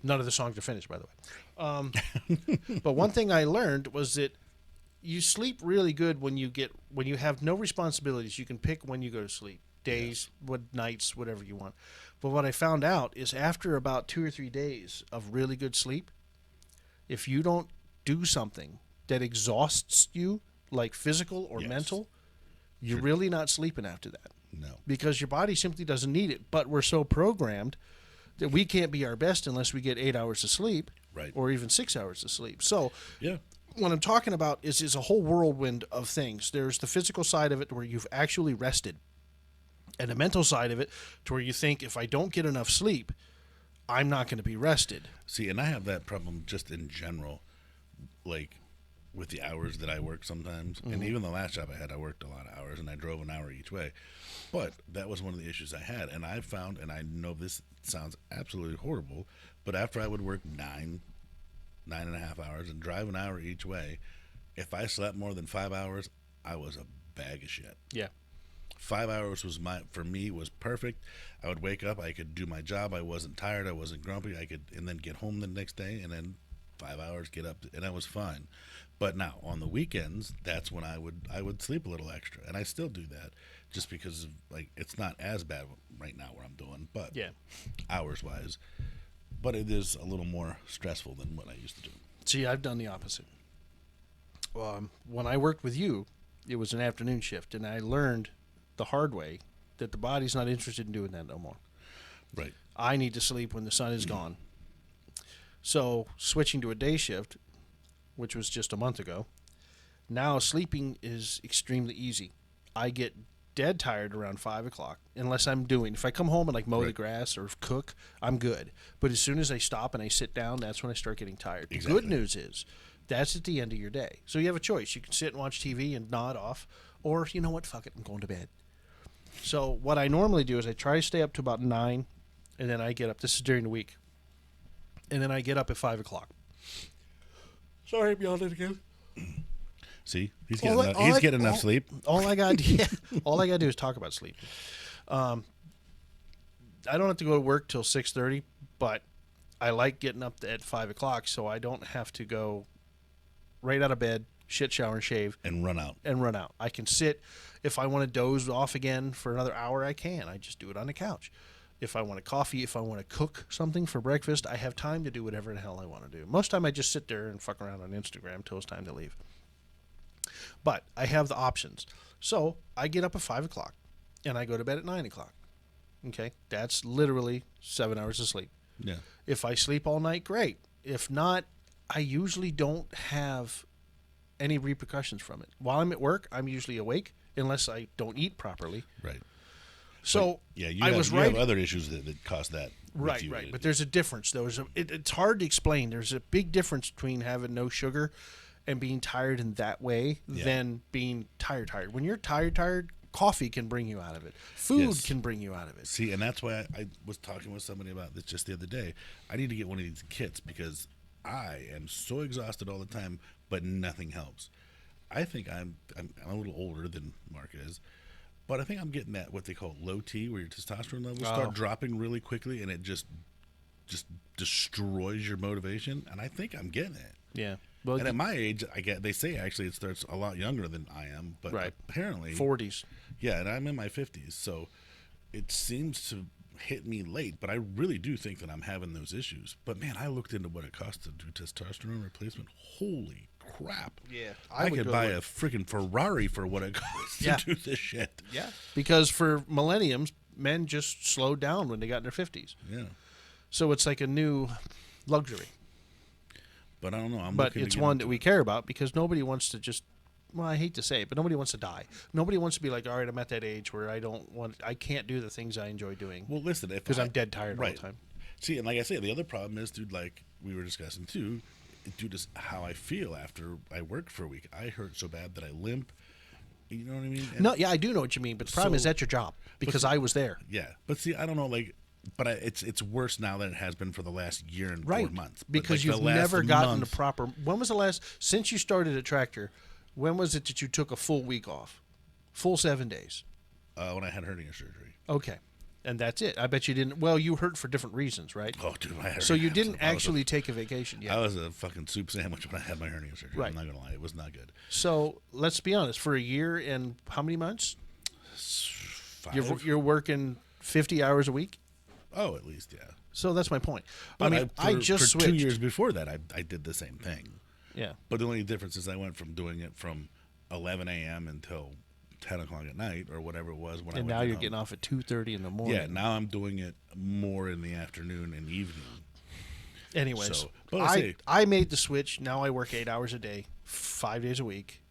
A: None of the songs are finished, by the way. But one thing I learned was that you sleep really good when you have no responsibilities. You can pick when you go to sleep, days, nights, whatever you want. But what I found out is after about 2 or 3 days of really good sleep, if you don't do something that exhausts you, like physical or mental, you're really not sleeping after that.
B: No.
A: Because your body simply doesn't need it. But we're so programmed that we can't be our best unless we get 8 hours of sleep,
B: Right.
A: or even 6 hours of sleep. So
B: Yeah.
A: what I'm talking about is a whole whirlwind of things. There's the physical side of it where you've actually rested, and the mental side of it to where you think, if I don't get enough sleep, I'm not going to be rested.
B: See, and I have that problem just in general, like with the hours that I work sometimes. And even the last job I had, I worked a lot of hours and I drove an hour each way. But that was one of the issues I had. And I found, and I know this sounds absolutely horrible, but after I would work 9.5 hours and drive an hour each way, if I slept more than 5 hours, I was a bag of shit.
A: Yeah.
B: 5 hours was for me was perfect. I would wake up, I could do my job, I wasn't tired, I wasn't grumpy, and then get home the next day, and then 5 hours, get up, and I was fine. But now on the weekends, that's when I would sleep a little extra, and I still do that, just because of, like, it's not as bad right now where I'm doing, but hours wise, but it is a little more stressful than what I used to do.
A: See, I've done the opposite. When I worked with you, it was an afternoon shift, and I learned the hard way that the body's not interested in doing that no more.
B: Right.
A: I need to sleep when the sun is gone. So switching to a day shift, which was just a month ago, now sleeping is extremely easy. I get dead tired around 5 o'clock unless if I come home and like mow the grass or cook, I'm good. But as soon as I stop and I sit down, that's when I start getting tired.
B: Exactly.
A: The good news is that's at the end of your day. So you have a choice. You can sit and watch TV and nod off, or you know what, fuck it, I'm going to bed. So what I normally do is I try to stay up to about 9, and then I get up. This is during the week. And then I get up at 5 o'clock. Sorry, I'm yawning again.
B: See, he's getting enough sleep.
A: All I got to do is talk about sleep. I don't have to go to work till 6:30, but I like getting up at 5 o'clock so I don't have to go right out of bed, shit, shower, and shave.
B: And run out.
A: I can sit. If I want to doze off again for another hour, I can. I just do it on the couch. If I want a coffee, if I want to cook something for breakfast, I have time to do whatever the hell I want to do. Most of the time I just sit there and fuck around on Instagram till it's time to leave. But I have the options. So I get up at 5 o'clock and I go to bed at 9 o'clock. Okay? That's literally 7 hours of sleep.
B: Yeah.
A: If I sleep all night, great. If not, I usually don't have any repercussions from it. While I'm at work, I'm usually awake unless I don't eat properly.
B: Right.
A: So
B: yeah,
A: I was right.
B: You have other issues that cause that.
A: Right. But there's a difference. It's hard to explain. There's a big difference between having no sugar and being tired in that way than being tired. When you're tired, coffee can bring you out of it. Food can bring you out of it.
B: See, and that's why I was talking with somebody about this just the other day. I need to get one of these kits because I am so exhausted all the time, but nothing helps. I think I'm a little older than Mark is, but I think I'm getting that what they call low T, where your testosterone levels start dropping really quickly, and it just destroys your motivation. And I think I'm getting it.
A: Yeah. Well,
B: and at my age, they say actually it starts a lot younger than I am, but apparently
A: 40s.
B: Yeah, and I'm in my 50s, so it seems to hit me late. But I really do think that I'm having those issues. But man, I looked into what it costs to do testosterone replacement. Holy crap!
A: Yeah,
B: I could buy a freaking Ferrari for what it costs to do this shit.
A: Yeah, because for millenniums, men just slowed down when they got in their 50s.
B: Yeah,
A: so it's like a new luxury.
B: But I don't know.
A: But it's one that we care about because nobody wants to just. Well, I hate to say it, but nobody wants to die. Nobody wants to be like, all right, I'm at that age where I can't do the things I enjoy doing.
B: Well, listen,
A: because I'm dead tired all the time.
B: See, and like I say, the other problem is, dude, like we were discussing too, dude, is how I feel after I work for a week. I hurt so bad that I limp. You know what I mean? And
A: No, yeah, I do know what you mean, but the problem is that's your job because I was there.
B: yeah, but see, I don't know, like, but it's worse now than it has been for the last year and
A: Right,
B: 4 months. But,
A: because
B: like,
A: you've
B: the last
A: never gotten the
B: month-
A: proper. When was the last since you started at Tractor? When was it that you took a full week off? Full 7 days.
B: when I had hernia surgery.
A: Okay. And that's it. I bet you didn't. Well, you hurt for different reasons, right?
B: Oh, dude, my hernia.
A: So you didn't
B: I was
A: actually take a vacation yet.
B: I was a fucking soup sandwich when I had my hernia surgery.
A: Right.
B: I'm not gonna lie, it was not good.
A: So let's be honest. For a year and how many months?
B: 5.
A: You're working 50 hours a week.
B: Oh, at least, yeah.
A: So that's my point.
B: But
A: I just
B: for
A: switched.
B: 2 years before that, I did the same thing.
A: Yeah.
B: But the only difference is I went from doing it from 11 a.m. until 10 o'clock at night or whatever it was when I
A: And
B: went
A: now you're
B: home.
A: getting off at 2:30 in the morning.
B: Yeah, now I'm doing it more in the afternoon and evening.
A: Anyways,
B: So, but let's see.
A: I made the switch. Now I work 8 hours a day, 5 days a week,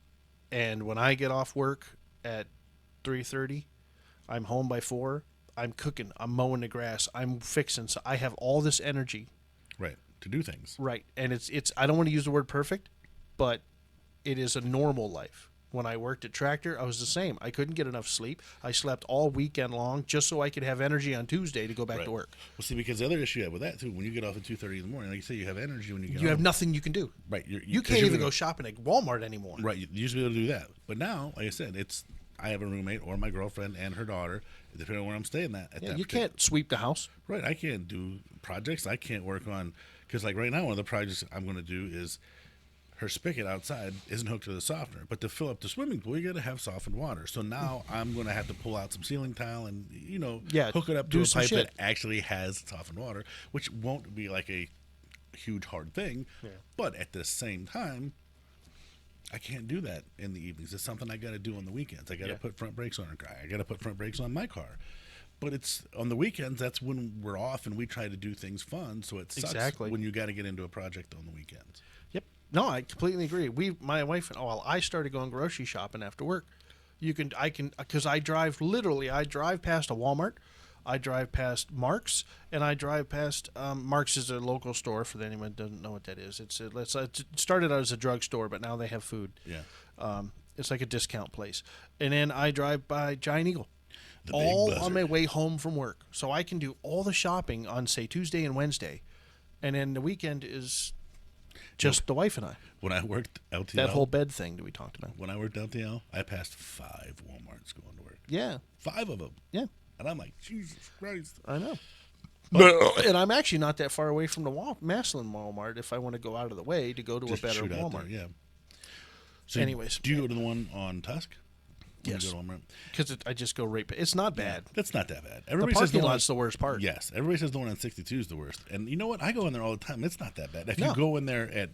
A: and when I get off work at 3:30, I'm home by 4. I'm cooking. I'm mowing the grass. I'm fixing. So I have all this energy.
B: Right, to do things.
A: Right, and it's. I don't want to use the word perfect, but it is a normal life. When I worked at Tractor, I was the same. I couldn't get enough sleep. I slept all weekend long just so I could have energy on Tuesday to go back to work.
B: Well, see, because the other issue you have with that, too, when you get off at 2:30 in the morning, like you say, you have energy when you get
A: You have
B: home.
A: nothing you can do.
B: Right.
A: You can't even go shopping at Walmart anymore.
B: Right, you used to be able to do that. But now, like I said, I have a roommate or my girlfriend and her daughter, depending on where I'm staying at
A: Yeah,
B: that
A: you can't sweep the house.
B: Right, I can't do projects. I can't work on, because like right now, one of the projects I'm going to do is her spigot outside isn't hooked to the softener, but to fill up the swimming pool, you got to have softened water. So now I'm going to have to pull out some ceiling tile and hook it up
A: do
B: to a
A: some
B: pipe
A: shit.
B: that actually has softened water, which won't be like a huge hard thing.
A: Yeah.
B: But at the same time, I can't do that in the evenings. It's something I got to do on the weekends. I got to put front brakes on her car. I got to put front brakes on my car. But it's on the weekends. That's when we're off and we try to do things fun. So it sucks
A: Exactly.
B: when you got to get into a project on the weekends.
A: Yep. No, I completely agree. My wife and I started going grocery shopping after work. Because I drive past a Walmart, I drive past Mark's, and I drive past Mark's is a local store for anyone who doesn't know what that is. It started out as a drugstore, but now they have food.
B: Yeah.
A: It's like a discount place. And then I drive by Giant Eagle.
B: The big
A: All
B: buzzard.
A: on my way home from work. So I can do all the shopping on, say, Tuesday and Wednesday. And then the weekend is just the wife and I.
B: When I worked LTL,
A: That whole bed thing that we talked about.
B: when I worked LTL, I passed 5 Walmarts going to work.
A: Yeah.
B: 5 of them.
A: Yeah.
B: And I'm like, Jesus Christ.
A: I know. And I'm actually not that far away from the Massillon Walmart if I want to go out of the way to go to
B: Just
A: a better
B: shoot out
A: Walmart.
B: there, yeah. So
A: Anyways.
B: do you go to the one on Tusk? When
A: Yes.
B: you go to Walmart?
A: Because I just go right. It's not bad.
B: That's not that bad.
A: The
B: Everybody says
A: parking
B: the one
A: lot's the worst part.
B: Yes, everybody says the one on 62 is the worst. And you know what? I go in there all the time. It's not that bad. If
A: No.
B: you go in there at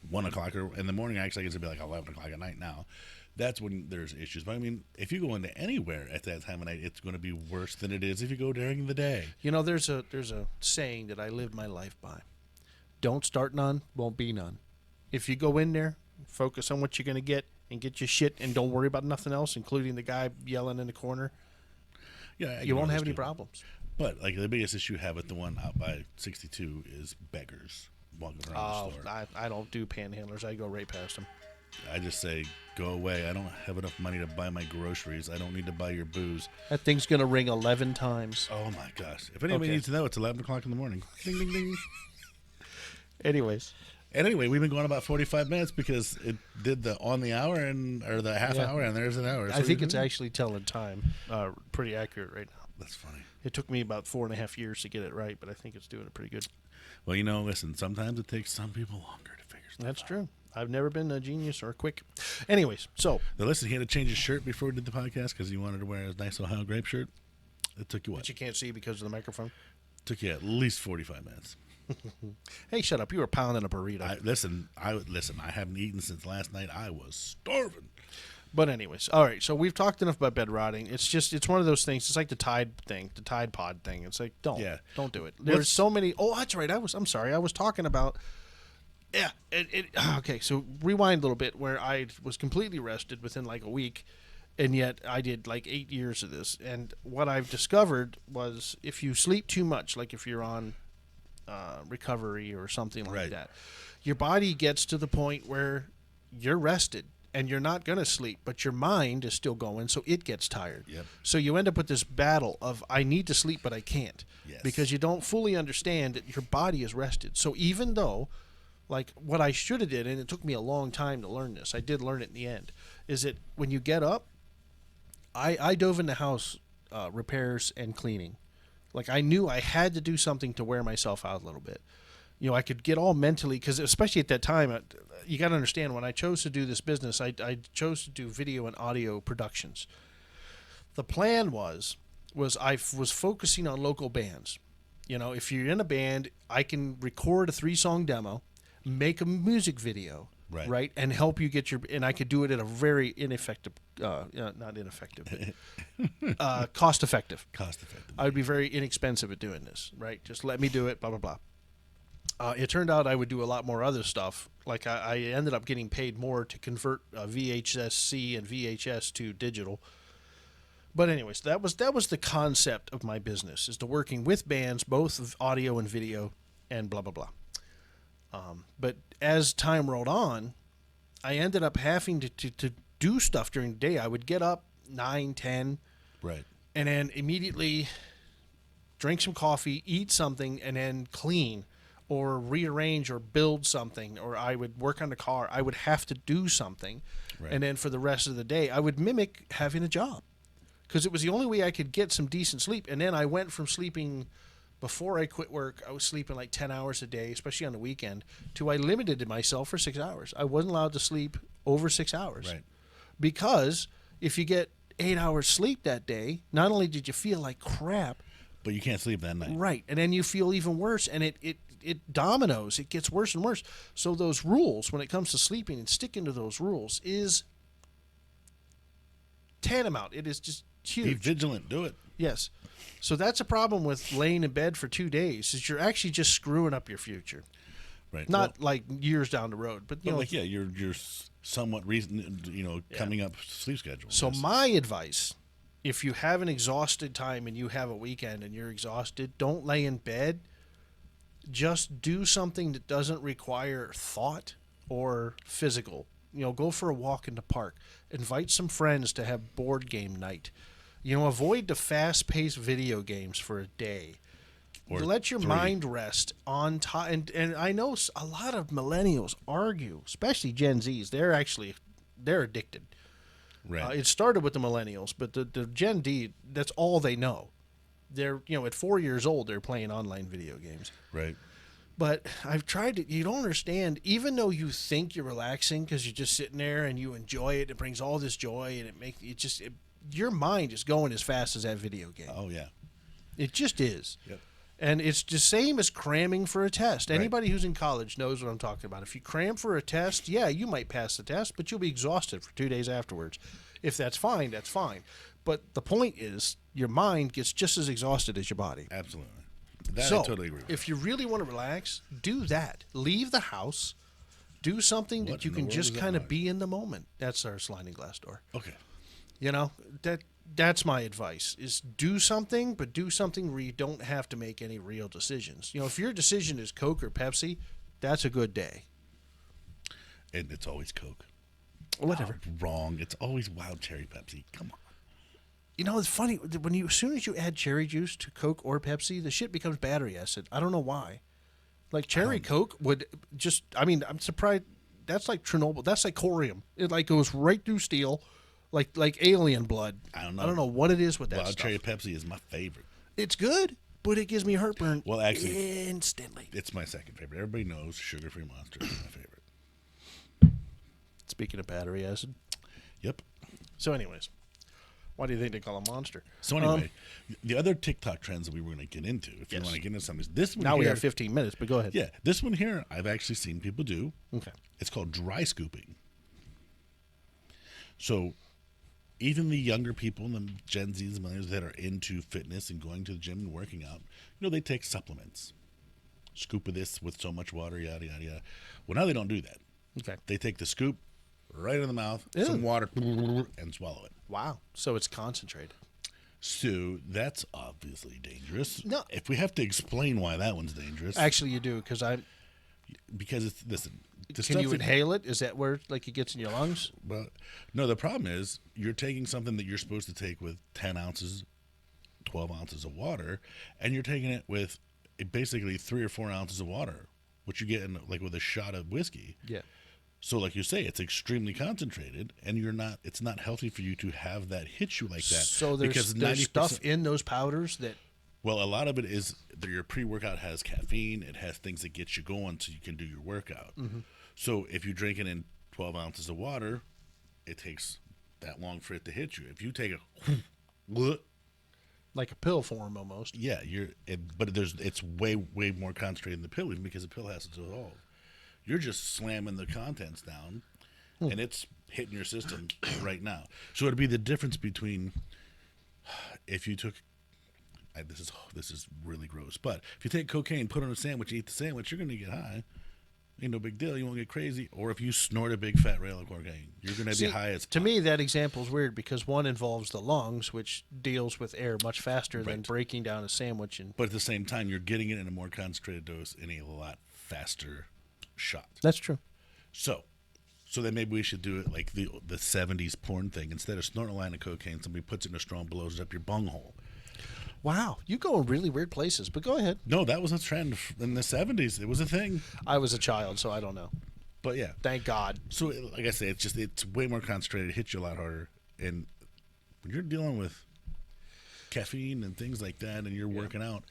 B: 1 o'clock or in the morning, actually, it's going to be like 11 o'clock at night now. That's when there's issues. But I mean, if you go into anywhere at that time of night, it's going to be worse than it is if you go during the day.
A: You know, there's a saying that I live my life by. Don't start none, won't be none. If you go in there, focus on what you're going to get and get your shit and don't worry about nothing else, including the guy yelling in the corner,
B: Yeah,
A: you won't have any
B: problem.
A: problems.
B: But like the biggest issue you have at the one out by 62 is beggars walking around the store.
A: I don't do panhandlers. I go right past them.
B: I just say, go away. I don't have enough money to buy my groceries. I don't need to buy your booze.
A: That thing's going to ring 11 times.
B: Oh my gosh. If anybody
A: Okay.
B: needs to know, it's 11 o'clock in the morning. Ding, ding, ding.
A: Anyways.
B: And anyway, we've been going about 45 minutes because it did the on the hour or the half
A: Yeah.
B: hour, and there's an hour.
A: I think it's actually telling time pretty accurate right now.
B: That's funny.
A: It took me about 4.5 years to get it right, but I think it's doing it pretty good.
B: Well, listen, sometimes it takes some people longer to figure stuff
A: That's
B: out.
A: true. I've never been a genius or quick. Anyways, so
B: Now, listen, he had to change his shirt before we did the podcast because he wanted to wear his nice Ohio grape shirt. It took you what?
A: but you can't see because of the microphone.
B: Took you at least 45 minutes.
A: Hey, shut up! You were pounding a burrito.
B: I haven't eaten since last night. I was starving.
A: But anyways, all right. So we've talked enough about bed rotting. It's one of those things. It's like the Tide thing, the Tide Pod thing. It's like don't do it. There's so many. Oh, that's right. I'm sorry. I was talking about. Yeah. Okay. So rewind a little bit where I was completely rested within like a week, and yet I did like 8 years of this. And what I've discovered was if you sleep too much, like if you're on recovery or something like
B: Right.
A: that. Your body gets to the point where you're rested and you're not going to sleep, but your mind is still going, so it gets tired.
B: Yep.
A: So you end up with this battle of I need to sleep, but I can't.
B: Yes.
A: Because you don't fully understand that your body is rested. So even though, like what I should have did, and it took me a long time to learn this, I did learn it in the end, is that when you get up, I dove into house repairs and cleaning. Like I knew I had to do something to wear myself out a little bit. You know, I could get all mentally, because especially at that time, you got to understand, when I chose to do this business, I chose to do video and audio productions. The plan was I was focusing on local bands. You know, if you're in a band, I can record a 3-song demo, make a music video, right, and help you get and I could do it at a very ineffective, not ineffective, but cost effective. I would be very inexpensive at doing this, right? Just let me do it, blah, blah, blah. It turned out I would do a lot more other stuff. Like I ended up getting paid more to convert VHS-C and VHS to digital. But anyways, that was the concept of my business, is to working with bands, both of audio and video, and blah, blah, blah. But as time rolled on, I ended up having to do stuff during the day. I would get up 9, 10,
B: Right.
A: and then immediately drink some coffee, eat something, and then clean or rearrange or build something, or I would work on the car. I would have to do something.
B: Right.
A: And then for the rest of the day, I would mimic having a job, because it was the only way I could get some decent sleep. And then I went from sleeping, before I quit work, I was sleeping like 10 hours a day, especially on the weekend, to I limited myself for 6 hours. I wasn't allowed to sleep over 6 hours.
B: Right.
A: Because if you get 8 hours sleep that day, not only did you feel like crap,
B: But you can't sleep that night.
A: right, and then you feel even worse, and it dominoes. It gets worse and worse. So those rules, when it comes to sleeping and sticking to those rules, is tantamount. It is just huge.
B: Be vigilant. Do it.
A: Yes. So that's a problem with laying in bed for 2 days, is you're actually just screwing up your future.
B: Right.
A: Not like years down the road, but you know.
B: Like, yeah, you're somewhat coming up sleep schedule.
A: So
B: Yes.
A: my advice, if you have an exhausted time and you have a weekend and you're exhausted, don't lay in bed. Just do something that doesn't require thought or physical. You know, go for a walk in the park. Invite some friends to have board game night. You know, avoid the fast-paced video games for a day.
B: Or
A: Let your
B: 3.
A: mind rest on time. And I know a lot of millennials argue, especially Gen Zs. They're addicted.
B: Right.
A: It started with the millennials, but the Gen D, that's all they know. They're, at 4 years old, they're playing online video games.
B: Right.
A: But I've tried to, you don't understand, even though you think you're relaxing because you're just sitting there and you enjoy it, it brings all this joy, and your mind is going as fast as that video game.
B: Oh, yeah.
A: It just is.
B: Yep.
A: And it's the same as cramming for a test. Anybody who's in college knows what I'm talking about. If you cram for a test, yeah, you might pass the test, but you'll be exhausted for 2 days afterwards. If that's fine, that's fine. But the point is, your mind gets just as exhausted as your body.
B: Absolutely. That
A: So,
B: I totally agree with.
A: if you really want to relax, do that. Leave the house. Do something
B: What
A: that you
B: in the
A: can
B: world
A: just
B: is that
A: kind of
B: noise?
A: be in the moment. That's our sliding glass door.
B: Okay.
A: That's my advice, is do something, but do something where you don't have to make any real decisions. If your decision is Coke or Pepsi, that's a good day.
B: And it's always Coke.
A: Whatever.
B: Oh, wrong. It's always wild cherry Pepsi. Come on.
A: It's funny, as soon as you add cherry juice to Coke or Pepsi, the shit becomes battery acid. I don't know why. Like cherry Coke would just, I'm surprised. That's like Chernobyl. That's like corium. It like goes right through steel, like alien blood.
B: I don't know.
A: I don't know what it is with that
B: Wild
A: stuff.
B: cherry Pepsi is my favorite.
A: It's good, but it gives me heartburn.
B: Well, actually,
A: instantly.
B: it's my second favorite. Everybody knows sugar-free Monster is my favorite.
A: Speaking of battery acid.
B: Yep.
A: So, anyways, why do you think they call it Monster?
B: So anyway, the other TikTok trends that we were going to get into, if you
A: Yes.
B: want to get into something, is this one
A: Now we
B: here-
A: have 15 minutes, but go ahead.
B: Yeah, this one here I've actually seen people do.
A: Okay.
B: It's called dry scooping. So even the younger people and the Gen Zs and millennials that are into fitness and going to the gym and working out, they take supplements. Scoop of this with so much water, yada, yada, yada. Well, now they don't do that.
A: Okay.
B: They take the scoop right in the mouth,
A: Ew.
B: some water, and swallow it.
A: Wow. So it's concentrated.
B: So that's obviously dangerous.
A: No.
B: If we have to explain why that one's dangerous,
A: Actually, you do, because
B: because it's listen.
A: can you inhale it? Is that where like it gets in your lungs?
B: Well, no. The problem is you're taking something that you're supposed to take with 10 ounces, 12 ounces of water, and you're taking it with basically 3 or 4 ounces of water, which you get in like with a shot of whiskey.
A: Yeah.
B: So, like you say, it's extremely concentrated, and it's not healthy for you to have that hit you like that.
A: So there's
B: 90%,
A: stuff in those powders that.
B: Well, a lot of it is that your pre-workout has caffeine. It has things that get you going so you can do your workout.
A: Mm-hmm.
B: So if you're drinking in 12 ounces of water, it takes that long for it to hit you. If you take a
A: Like a pill form almost.
B: yeah, but it's way more concentrated in the pill, even because the pill has to dissolve. You're just slamming the contents down, and it's hitting your system right now. So it'd be the difference between if you took. This is really gross, but if you take cocaine, put it on a sandwich, eat the sandwich, you're gonna get high. Ain't no big deal. You won't get crazy. Or if you snort a big fat rail of cocaine, you're gonna be high as.
A: To me, that example is weird because one involves the lungs, which deals with air much faster than breaking down a sandwich.
B: But at the same time, you're getting it in a more concentrated dose in a lot faster shot.
A: That's true.
B: So then maybe we should do it like the 70s porn thing. Instead of snorting a line of cocaine, somebody puts it in a straw and blows up your bunghole.
A: Wow, you go in really weird places, but go ahead.
B: No, that was a trend in the 70s. It was a thing.
A: I was a child, so I don't know.
B: But yeah.
A: Thank God.
B: So like I say, it's way more concentrated. It hits you a lot harder. And when you're dealing with caffeine and things like that and you're working out,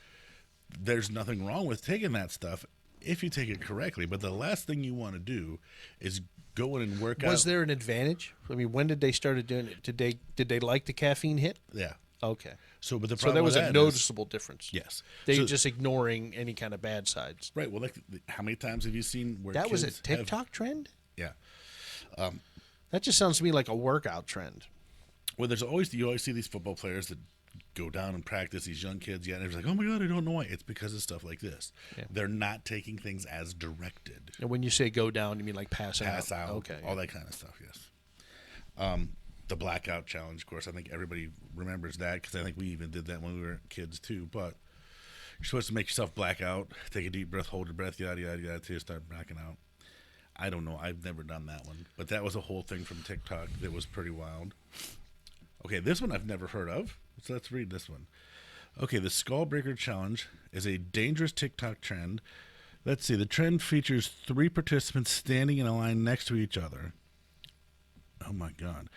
B: there's nothing wrong with taking that stuff if you take it correctly. But the last thing you want to do is go in and work out.
A: Was there an advantage? I mean, when did they start doing it? Did they like the caffeine hit?
B: Yeah.
A: Okay.
B: So there
A: was a noticeable difference.
B: Yes.
A: They're just ignoring any kind of bad sides.
B: Right. Well, like, how many times have you seen where
A: that was a
B: kids
A: TikTok trend?
B: Yeah.
A: That just sounds to me like a workout trend.
B: Well, you always see these football players that go down and practice, these young kids, and they're like, oh my God, I don't know why. It's because of stuff like this. Yeah. They're not taking things as directed.
A: And when you say go down, you mean like pass out?
B: Pass out.
A: Okay.
B: All that kind of stuff, yes. The blackout challenge, of course, I think everybody remembers that because I think we even did that when we were kids too. But you're supposed to make yourself black out, take a deep breath, hold your breath, yada, yada, yada, until you start blacking out. I don't know. I've never done that one. But that was a whole thing from TikTok that was pretty wild. Okay, this one I've never heard of. So let's read this one. Okay, the Skull Breaker Challenge is a dangerous TikTok trend. Let's see. The trend features 3 participants standing in a line next to each other. Oh, my God.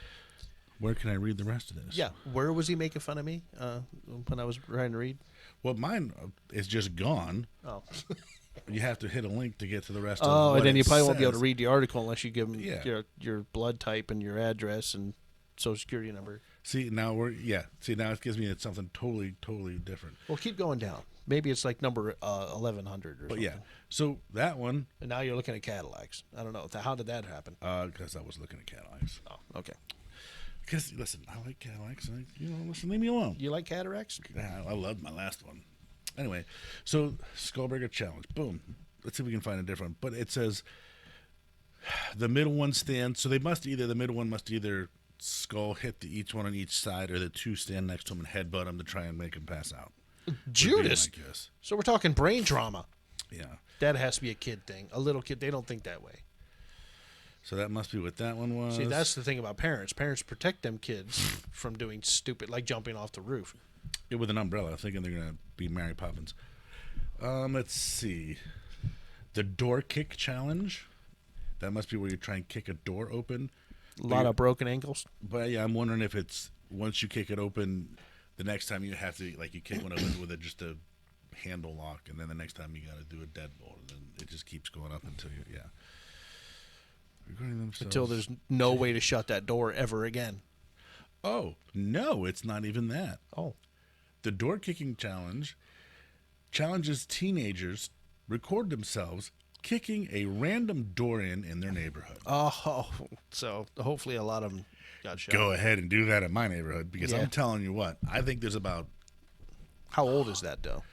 B: Where can I read the rest of this?
A: Yeah. Where was he making fun of me when I was trying to read?
B: Well, mine is just gone.
A: Oh.
B: You have to hit a link to get to the rest of
A: what and then you probably
B: says.
A: won't be able to read the article unless you give them your blood type and your address and social security number.
B: See, now it gives me something totally, totally different.
A: Well, keep going down. Maybe it's like number 1100 or something.
B: Yeah. So that one.
A: And now you're looking at Cadillacs. I don't know. How did that happen?
B: Because I was looking at Cadillacs.
A: Oh, okay.
B: Because, listen, I like Cadillacs. Listen, leave me alone.
A: You like Cataracts?
B: Yeah, I loved my last one. Anyway, so Skullburger Challenge. Boom. Let's see if we can find a different. But it says the middle one stands. So the middle one must either skull hit each one on each side, or the 2 stand next to him and headbutt him to try and make him pass out.
A: Judas. So we're talking brain trauma.
B: Yeah.
A: That has to be a kid thing. A little kid, they don't think that way.
B: So that must be what that one was.
A: See, that's the thing about parents. Parents protect them kids from doing stupid, like jumping off the roof.
B: Yeah, with an umbrella, thinking they're going to be Mary Poppins. Let's see. The door kick challenge. That must be where you try and kick a door open.
A: A lot of broken ankles.
B: But yeah, I'm wondering if it's once you kick it open, the next time you have to, like, you kick one open with just a handle lock, and then the next time you got to do a deadbolt, and then it just keeps going up until
A: until there's no way to shut that door ever again.
B: Oh, no, it's not even that.
A: Oh.
B: The door kicking challenge challenges teenagers record themselves kicking a random door in their neighborhood.
A: Oh, so hopefully a lot of them got shot.
B: Go ahead and do that in my neighborhood, because I'm telling you what, I think there's about...
A: How old is that, though?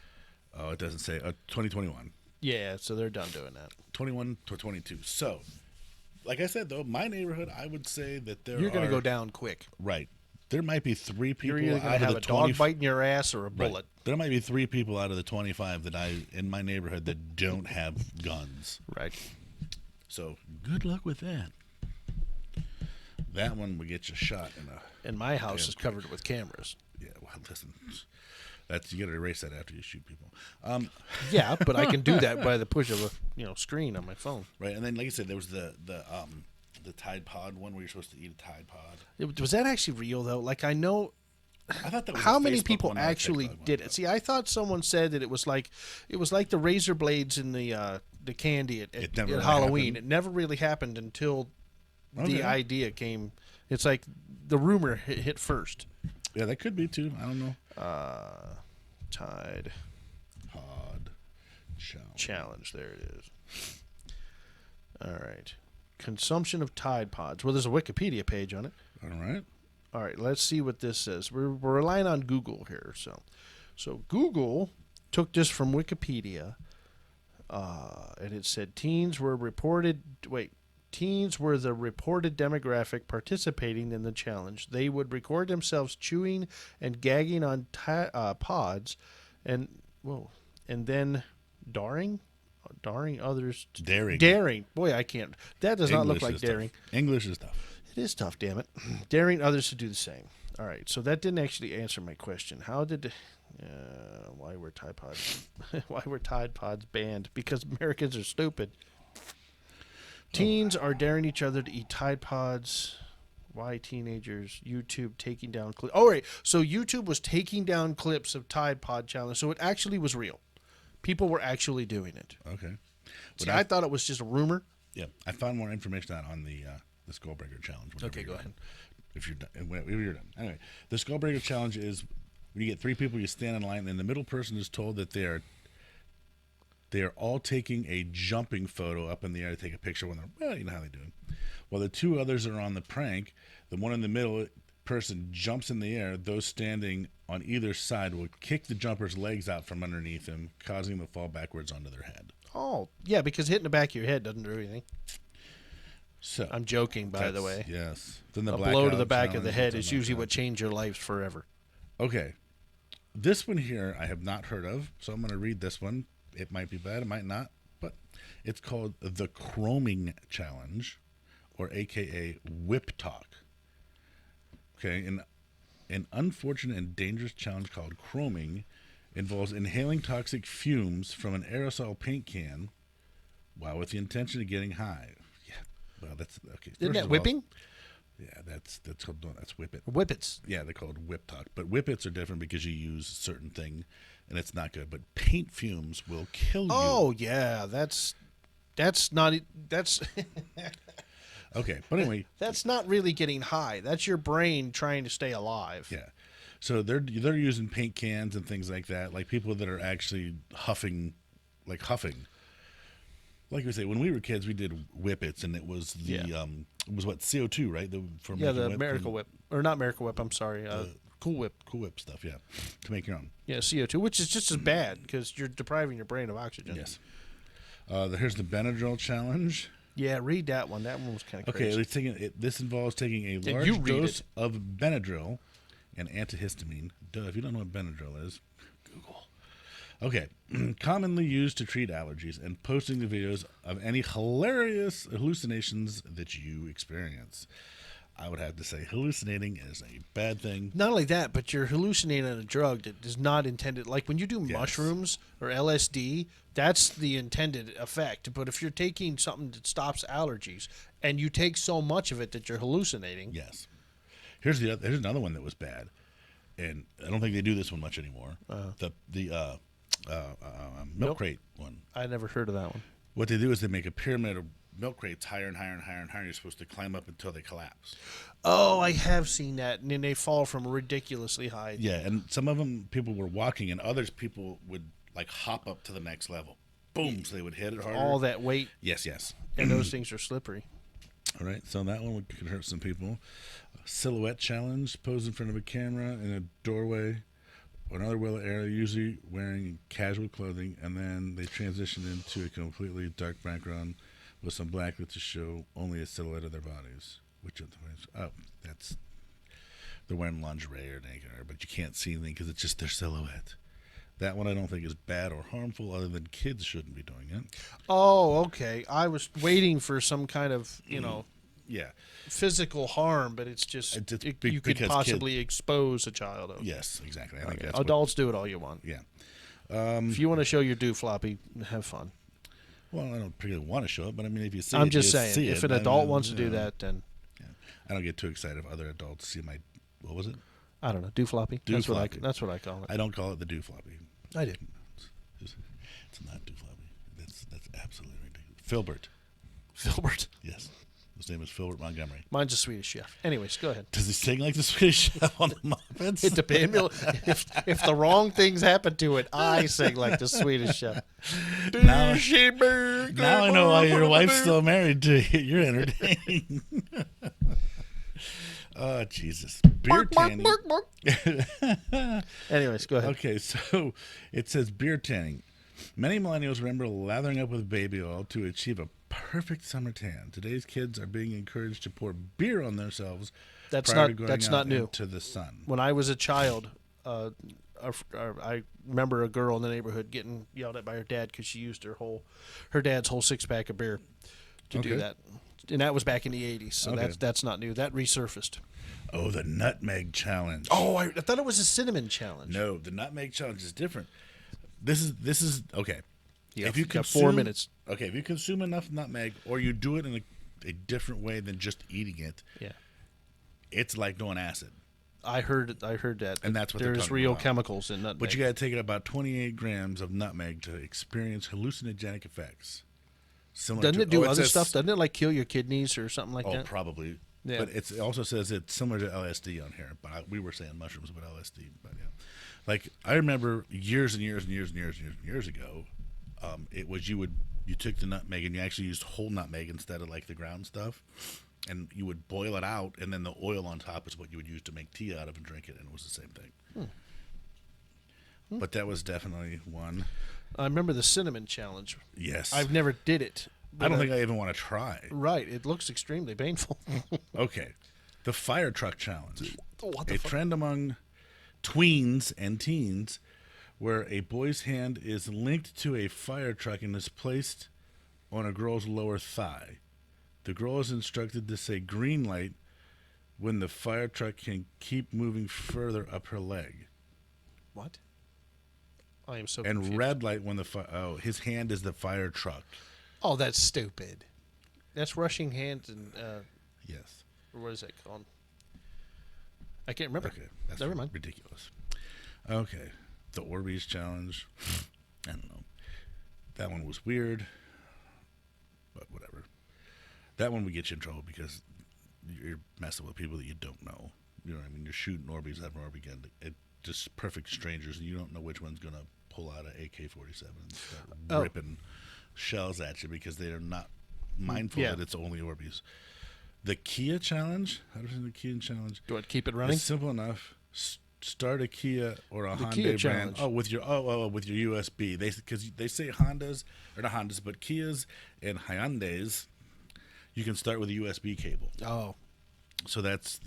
B: Oh, it doesn't say. 2021.
A: Yeah, so they're done doing that.
B: 21 to 22. So, like I said, though, my neighborhood, I would say that
A: You're going to go down quick.
B: Right. There might be 3 people
A: You're either going
B: out
A: to
B: of
A: have
B: the
A: a
B: 20.
A: dog biting your ass or a
B: Right.
A: bullet.
B: There might be 3 people out of the 25 that in my neighborhood that don't have guns.
A: Right.
B: So good luck with that. That one would get you shot in a.
A: And my house is covered with cameras.
B: Yeah, well, listen, you got to erase that after you shoot people.
A: Yeah, but I can do that by the push of a screen on my phone.
B: Right, and then like I said, there was the Tide Pod one where you're supposed to eat a Tide Pod.
A: Was that actually real though? Like I know.
B: I thought that was
A: How
B: a
A: many
B: Facebook
A: people
B: one, not a
A: actually
B: TikTok one,
A: did
B: but-
A: it? See, I thought someone said that it was like the razor blades in the candy at
B: never really
A: Halloween.
B: happened.
A: It never really happened until
B: Okay.
A: the idea came. It's like the rumor hit first.
B: Yeah, that could be too. I don't know.
A: Tide
B: Pod
A: challenge. There it is. All right. Consumption of Tide Pods. Well, there's a Wikipedia page on it.
B: All right.
A: All right, let's see what this says. We're relying on Google here. So Google took this from Wikipedia, and it said teens were the reported demographic participating in the challenge. They would record themselves chewing and gagging on pods, and then daring others. Daring. Boy, I can't. That does not look like daring.
B: English is tough.
A: It is tough, damn it. Daring others to do the same. All right, so that didn't actually answer my question. How did why were Tide Pods banned? Because Americans are stupid. Teens are daring each other to eat Tide Pods. Why teenagers? YouTube taking down clips. Oh, right. So YouTube was taking down clips of Tide Pod challenge. So it actually was real. People were actually doing it.
B: Okay.
A: See, I thought it was just a rumor.
B: Yeah, I found more information out on the Skullbreaker challenge.
A: Okay, go ahead.
B: If you're done. Anyway, the Skullbreaker challenge is when you get 3 people, you stand in line, and the middle person is told that they are all taking a jumping photo up in the air to take a picture when they're, well, you know how they do it. While the 2 others are on the prank, the one in the middle person jumps in the air. Those standing on either side will kick the jumper's legs out from underneath him, causing them to fall backwards onto their head.
A: Oh, yeah, because hitting the back of your head doesn't do anything.
B: So
A: I'm joking, by the way.
B: Yes. Then the
A: A blow to the
B: blackout
A: back of
B: challenge
A: the head
B: and
A: is
B: something like
A: usually
B: that.
A: what changed your lives forever.
B: Okay. This one here I have not heard of, so I'm going to read this one. It might be bad, it might not, but it's called the Chroming Challenge, or AKA Whip Talk. Okay, an unfortunate and dangerous challenge called chroming involves inhaling toxic fumes from an aerosol paint can while with the intention of getting high. Yeah, well, that's okay.
A: Isn't
B: First
A: that
B: of all,
A: whipping?
B: yeah, that's called, no, that's whip it.
A: Whippets.
B: Yeah, they're called whip talk. But whippets are different because you use a certain thing, and it's not good. But paint fumes will kill you.
A: Oh, yeah, that's not that's
B: Okay, but anyway,
A: that's not really getting high. That's your brain trying to stay alive.
B: yeah. So they're using paint cans and things like that, like people that are actually huffing. Like we say, when we were kids, we did whippets, and it was it was what, CO2, right? The
A: Miracle Whip, or not Miracle Whip. I'm sorry, Cool Whip.
B: Cool Whip stuff, yeah, to make your own.
A: Yeah, CO2, which is just as bad because you're depriving your brain of oxygen.
B: Yes. Here's the Benadryl challenge.
A: Yeah, read that one. That one was kind of
B: Okay,
A: crazy.
B: this involves taking a
A: Yeah,
B: large
A: you read
B: dose
A: it.
B: of Benadryl and antihistamine. Duh, if you don't know what Benadryl is, Google. Okay, commonly used to treat allergies, and posting the videos of any hilarious hallucinations that you experience. I would have to say hallucinating is a bad thing.
A: Not only that, but you're hallucinating on a drug that is not intended. Like when you do
B: Yes.
A: mushrooms or LSD, that's the intended effect. But if you're taking something that stops allergies and you take so much of it that you're hallucinating,
B: Yes. Here's another one that was bad, and I don't think they do this one much anymore. The milk crate one.
A: I never heard of that one.
B: What they do is they make a pyramid of milk crates higher and higher and higher and higher. You're supposed to climb up until they collapse.
A: Oh, I have seen that, and then they fall from ridiculously high.
B: Yeah, and some of them people were walking, and others people would like hop up to the next level. Boom! So they would hit it harder.
A: All that weight,
B: Yes, yes.
A: and those things are slippery.
B: All right, so that one could hurt some people. Silhouette challenge: pose in front of a camera in a doorway or another will area, usually wearing casual clothing, and then they transition into a completely dark background with some blacklight to show only a silhouette of their bodies. Which of the ways? Oh, that's they're wearing lingerie or naked, but you can't see anything because it's just their silhouette. That one I don't think is bad or harmful, other than kids shouldn't be doing it.
A: Oh, okay. I was waiting for some kind of,
B: Yeah.
A: physical harm, but it's just you could possibly expose a child of.
B: Yes, exactly. I think that's
A: adults do it all you want.
B: Yeah.
A: If you want to show your floppy, have fun.
B: Well, I don't particularly want to show it, but I mean, if you see
A: I'm
B: it,
A: just
B: you
A: saying,
B: see
A: if
B: it.
A: an adult wants to do that, then
B: I don't get too excited if other adults see my, what was it?
A: I don't know, floppy. That's what I call it.
B: I don't call it the floppy.
A: I did.
B: It's not floppy. That's absolutely ridiculous. Filbert.
A: Filbert.
B: Yes. His name is Filbert Montgomery.
A: Mine's a Swedish chef. Anyways, go ahead.
B: Does he sing like the Swedish chef on the Muppets?
A: It depends. If the wrong things happen to it, I sing like the Swedish chef.
B: Now I know why your wife's still married to you. You're entertaining. Oh, Jesus. Beer tanning.
A: Anyways, go ahead.
B: Okay, so it says beer tanning. Many millennials remember lathering up with baby oil to achieve a perfect summer tan. Today's kids are being encouraged to pour beer on themselves prior to going out
A: new.
B: into the sun.
A: When I was a child, I remember a girl in the neighborhood getting yelled at by her dad because she used her dad's whole 6-pack of beer to do that. And that was back in the 80s, so that's not new. That resurfaced.
B: Oh, the nutmeg challenge.
A: Oh, I thought it was a cinnamon challenge.
B: No, the nutmeg challenge is different. This is okay.
A: Yeah,
B: if you
A: got 4 minutes.
B: Okay, if you consume enough nutmeg, or you do it in a different way than just eating it, it's like doing acid.
A: I heard that,
B: and that's what
A: there's real chemicals in nutmeg.
B: But you got to take about 28 grams of nutmeg to experience hallucinogenic effects.
A: Doesn't it do other stuff? Doesn't it like kill your kidneys or something like that?
B: Oh, probably.
A: Yeah.
B: But it also says it's similar to LSD on here. But we were saying mushrooms, but LSD. But yeah, like I remember years and years ago, it was you took the nutmeg and you actually used whole nutmeg instead of like the ground stuff, and you would boil it out, and then the oil on top is what you would use to make tea out of and drink it, and it was the same thing. But that was definitely one.
A: I remember the cinnamon challenge.
B: Yes.
A: I've never did it.
B: I don't think I even want to try.
A: Right. It looks extremely painful.
B: Okay. The fire truck challenge.
A: What
B: the fuck? Trend among tweens and teens where a boy's hand is linked to a fire truck and is placed on a girl's lower thigh. The girl is instructed to say green light when the fire truck can keep moving further up her leg.
A: What? I am so
B: and
A: confused.
B: Red light when his hand is the fire truck.
A: Oh, that's stupid. That's rushing hands and
B: yes.
A: What is that called? I can't remember.
B: Okay, that's
A: never mind.
B: Ridiculous. Okay, the Orbeez challenge. I don't know. That one was weird, but whatever. That one would get you in trouble because you're messing with people that you don't know. You know what I mean? You're shooting Orbeez at an Orbeez gun. Just perfect strangers, and you don't know which one's going to pull out an AK-47 and start ripping shells at you because they are not mindful that it's only Orbeez. The Kia challenge. How does the Kia challenge?
A: Do you want to keep it running?
B: It's simple enough. Start a Kia or a Hyundai
A: Kia
B: brand.
A: challenge.
B: Oh, with your USB. Because they say Hondas or not Hondas, but Kias and Hyundais. You can start with a USB cable.
A: Oh,
B: so that's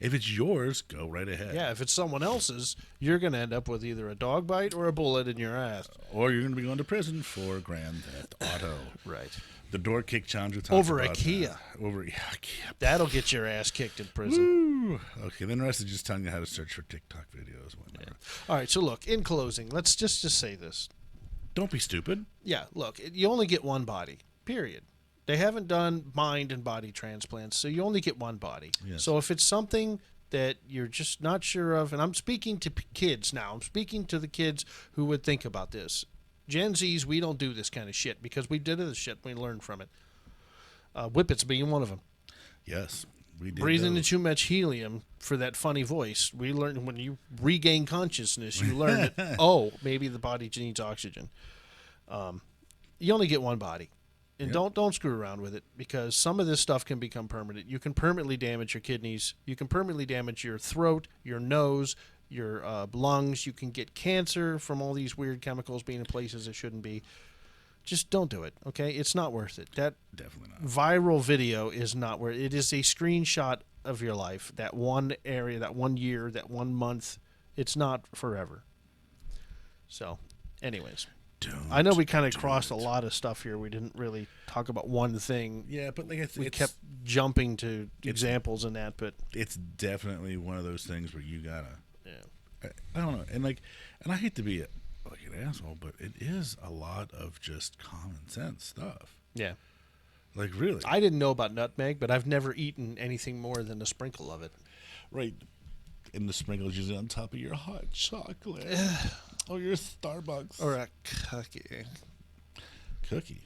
B: If it's yours, go right ahead.
A: Yeah, if it's someone else's, you're going to end up with either a dog bite or a bullet in your ass.
B: Or you're going to be going to prison for Grand Theft Auto.
A: Right.
B: The door kick challenge.
A: Over a Kia.
B: Over Kia.
A: That'll get your ass kicked in prison.
B: Woo. Okay, then the rest is just telling you how to search for TikTok videos. Whatever.
A: Yeah. All right, so look, in closing, let's just say this.
B: Don't be stupid.
A: Yeah, look, you only get one body, period. They haven't done mind and body transplants, so you only get one body.
B: Yes.
A: So if it's something that you're just not sure of, and I'm speaking to kids now. I'm speaking to the kids who would think about this. Gen Zs, we don't do this kind of shit because we did this shit. We learned from it. Whippets being one of them.
B: Yes, we did.
A: Breathing in too much helium for that funny voice. We learned when you regain consciousness, you learn that, maybe the body needs oxygen. You only get one body. And don't screw around with it because some of this stuff can become permanent. You can permanently damage your kidneys. You can permanently damage your throat, your nose, your lungs. You can get cancer from all these weird chemicals being in places it shouldn't be. Just don't do it, okay? It's not worth it. That
B: definitely not.
A: Viral video is not worth it. It is a screenshot of your life, that one area, that 1 year, that 1 month. It's not forever. So, anyways. I know we kind of crossed a lot of stuff here. We didn't really talk about one thing.
B: Yeah, but like
A: we kept jumping to examples in that, but
B: it's definitely one of those things where you gotta.
A: Yeah.
B: I don't know, and I hate to be like an asshole, but it is a lot of just common sense stuff.
A: Yeah.
B: Like really,
A: I didn't know about nutmeg, but I've never eaten anything more than a sprinkle of it.
B: Right. And the sprinkles usually on top of your hot chocolate. Or your Starbucks.
A: Or a cookie.
B: Cookie.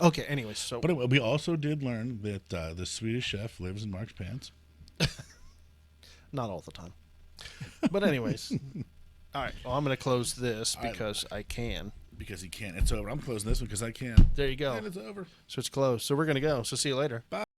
A: Okay, anyways. So,
B: but we also did learn that the Swedish chef lives in Mark's pants.
A: Not all the time. But anyways. All right. Well, I'm going to close this because I can.
B: Because he can. It's over. I'm closing this one because I can.
A: There you go.
B: And it's over.
A: So it's closed. So we're going to go. So see you later.
B: Bye.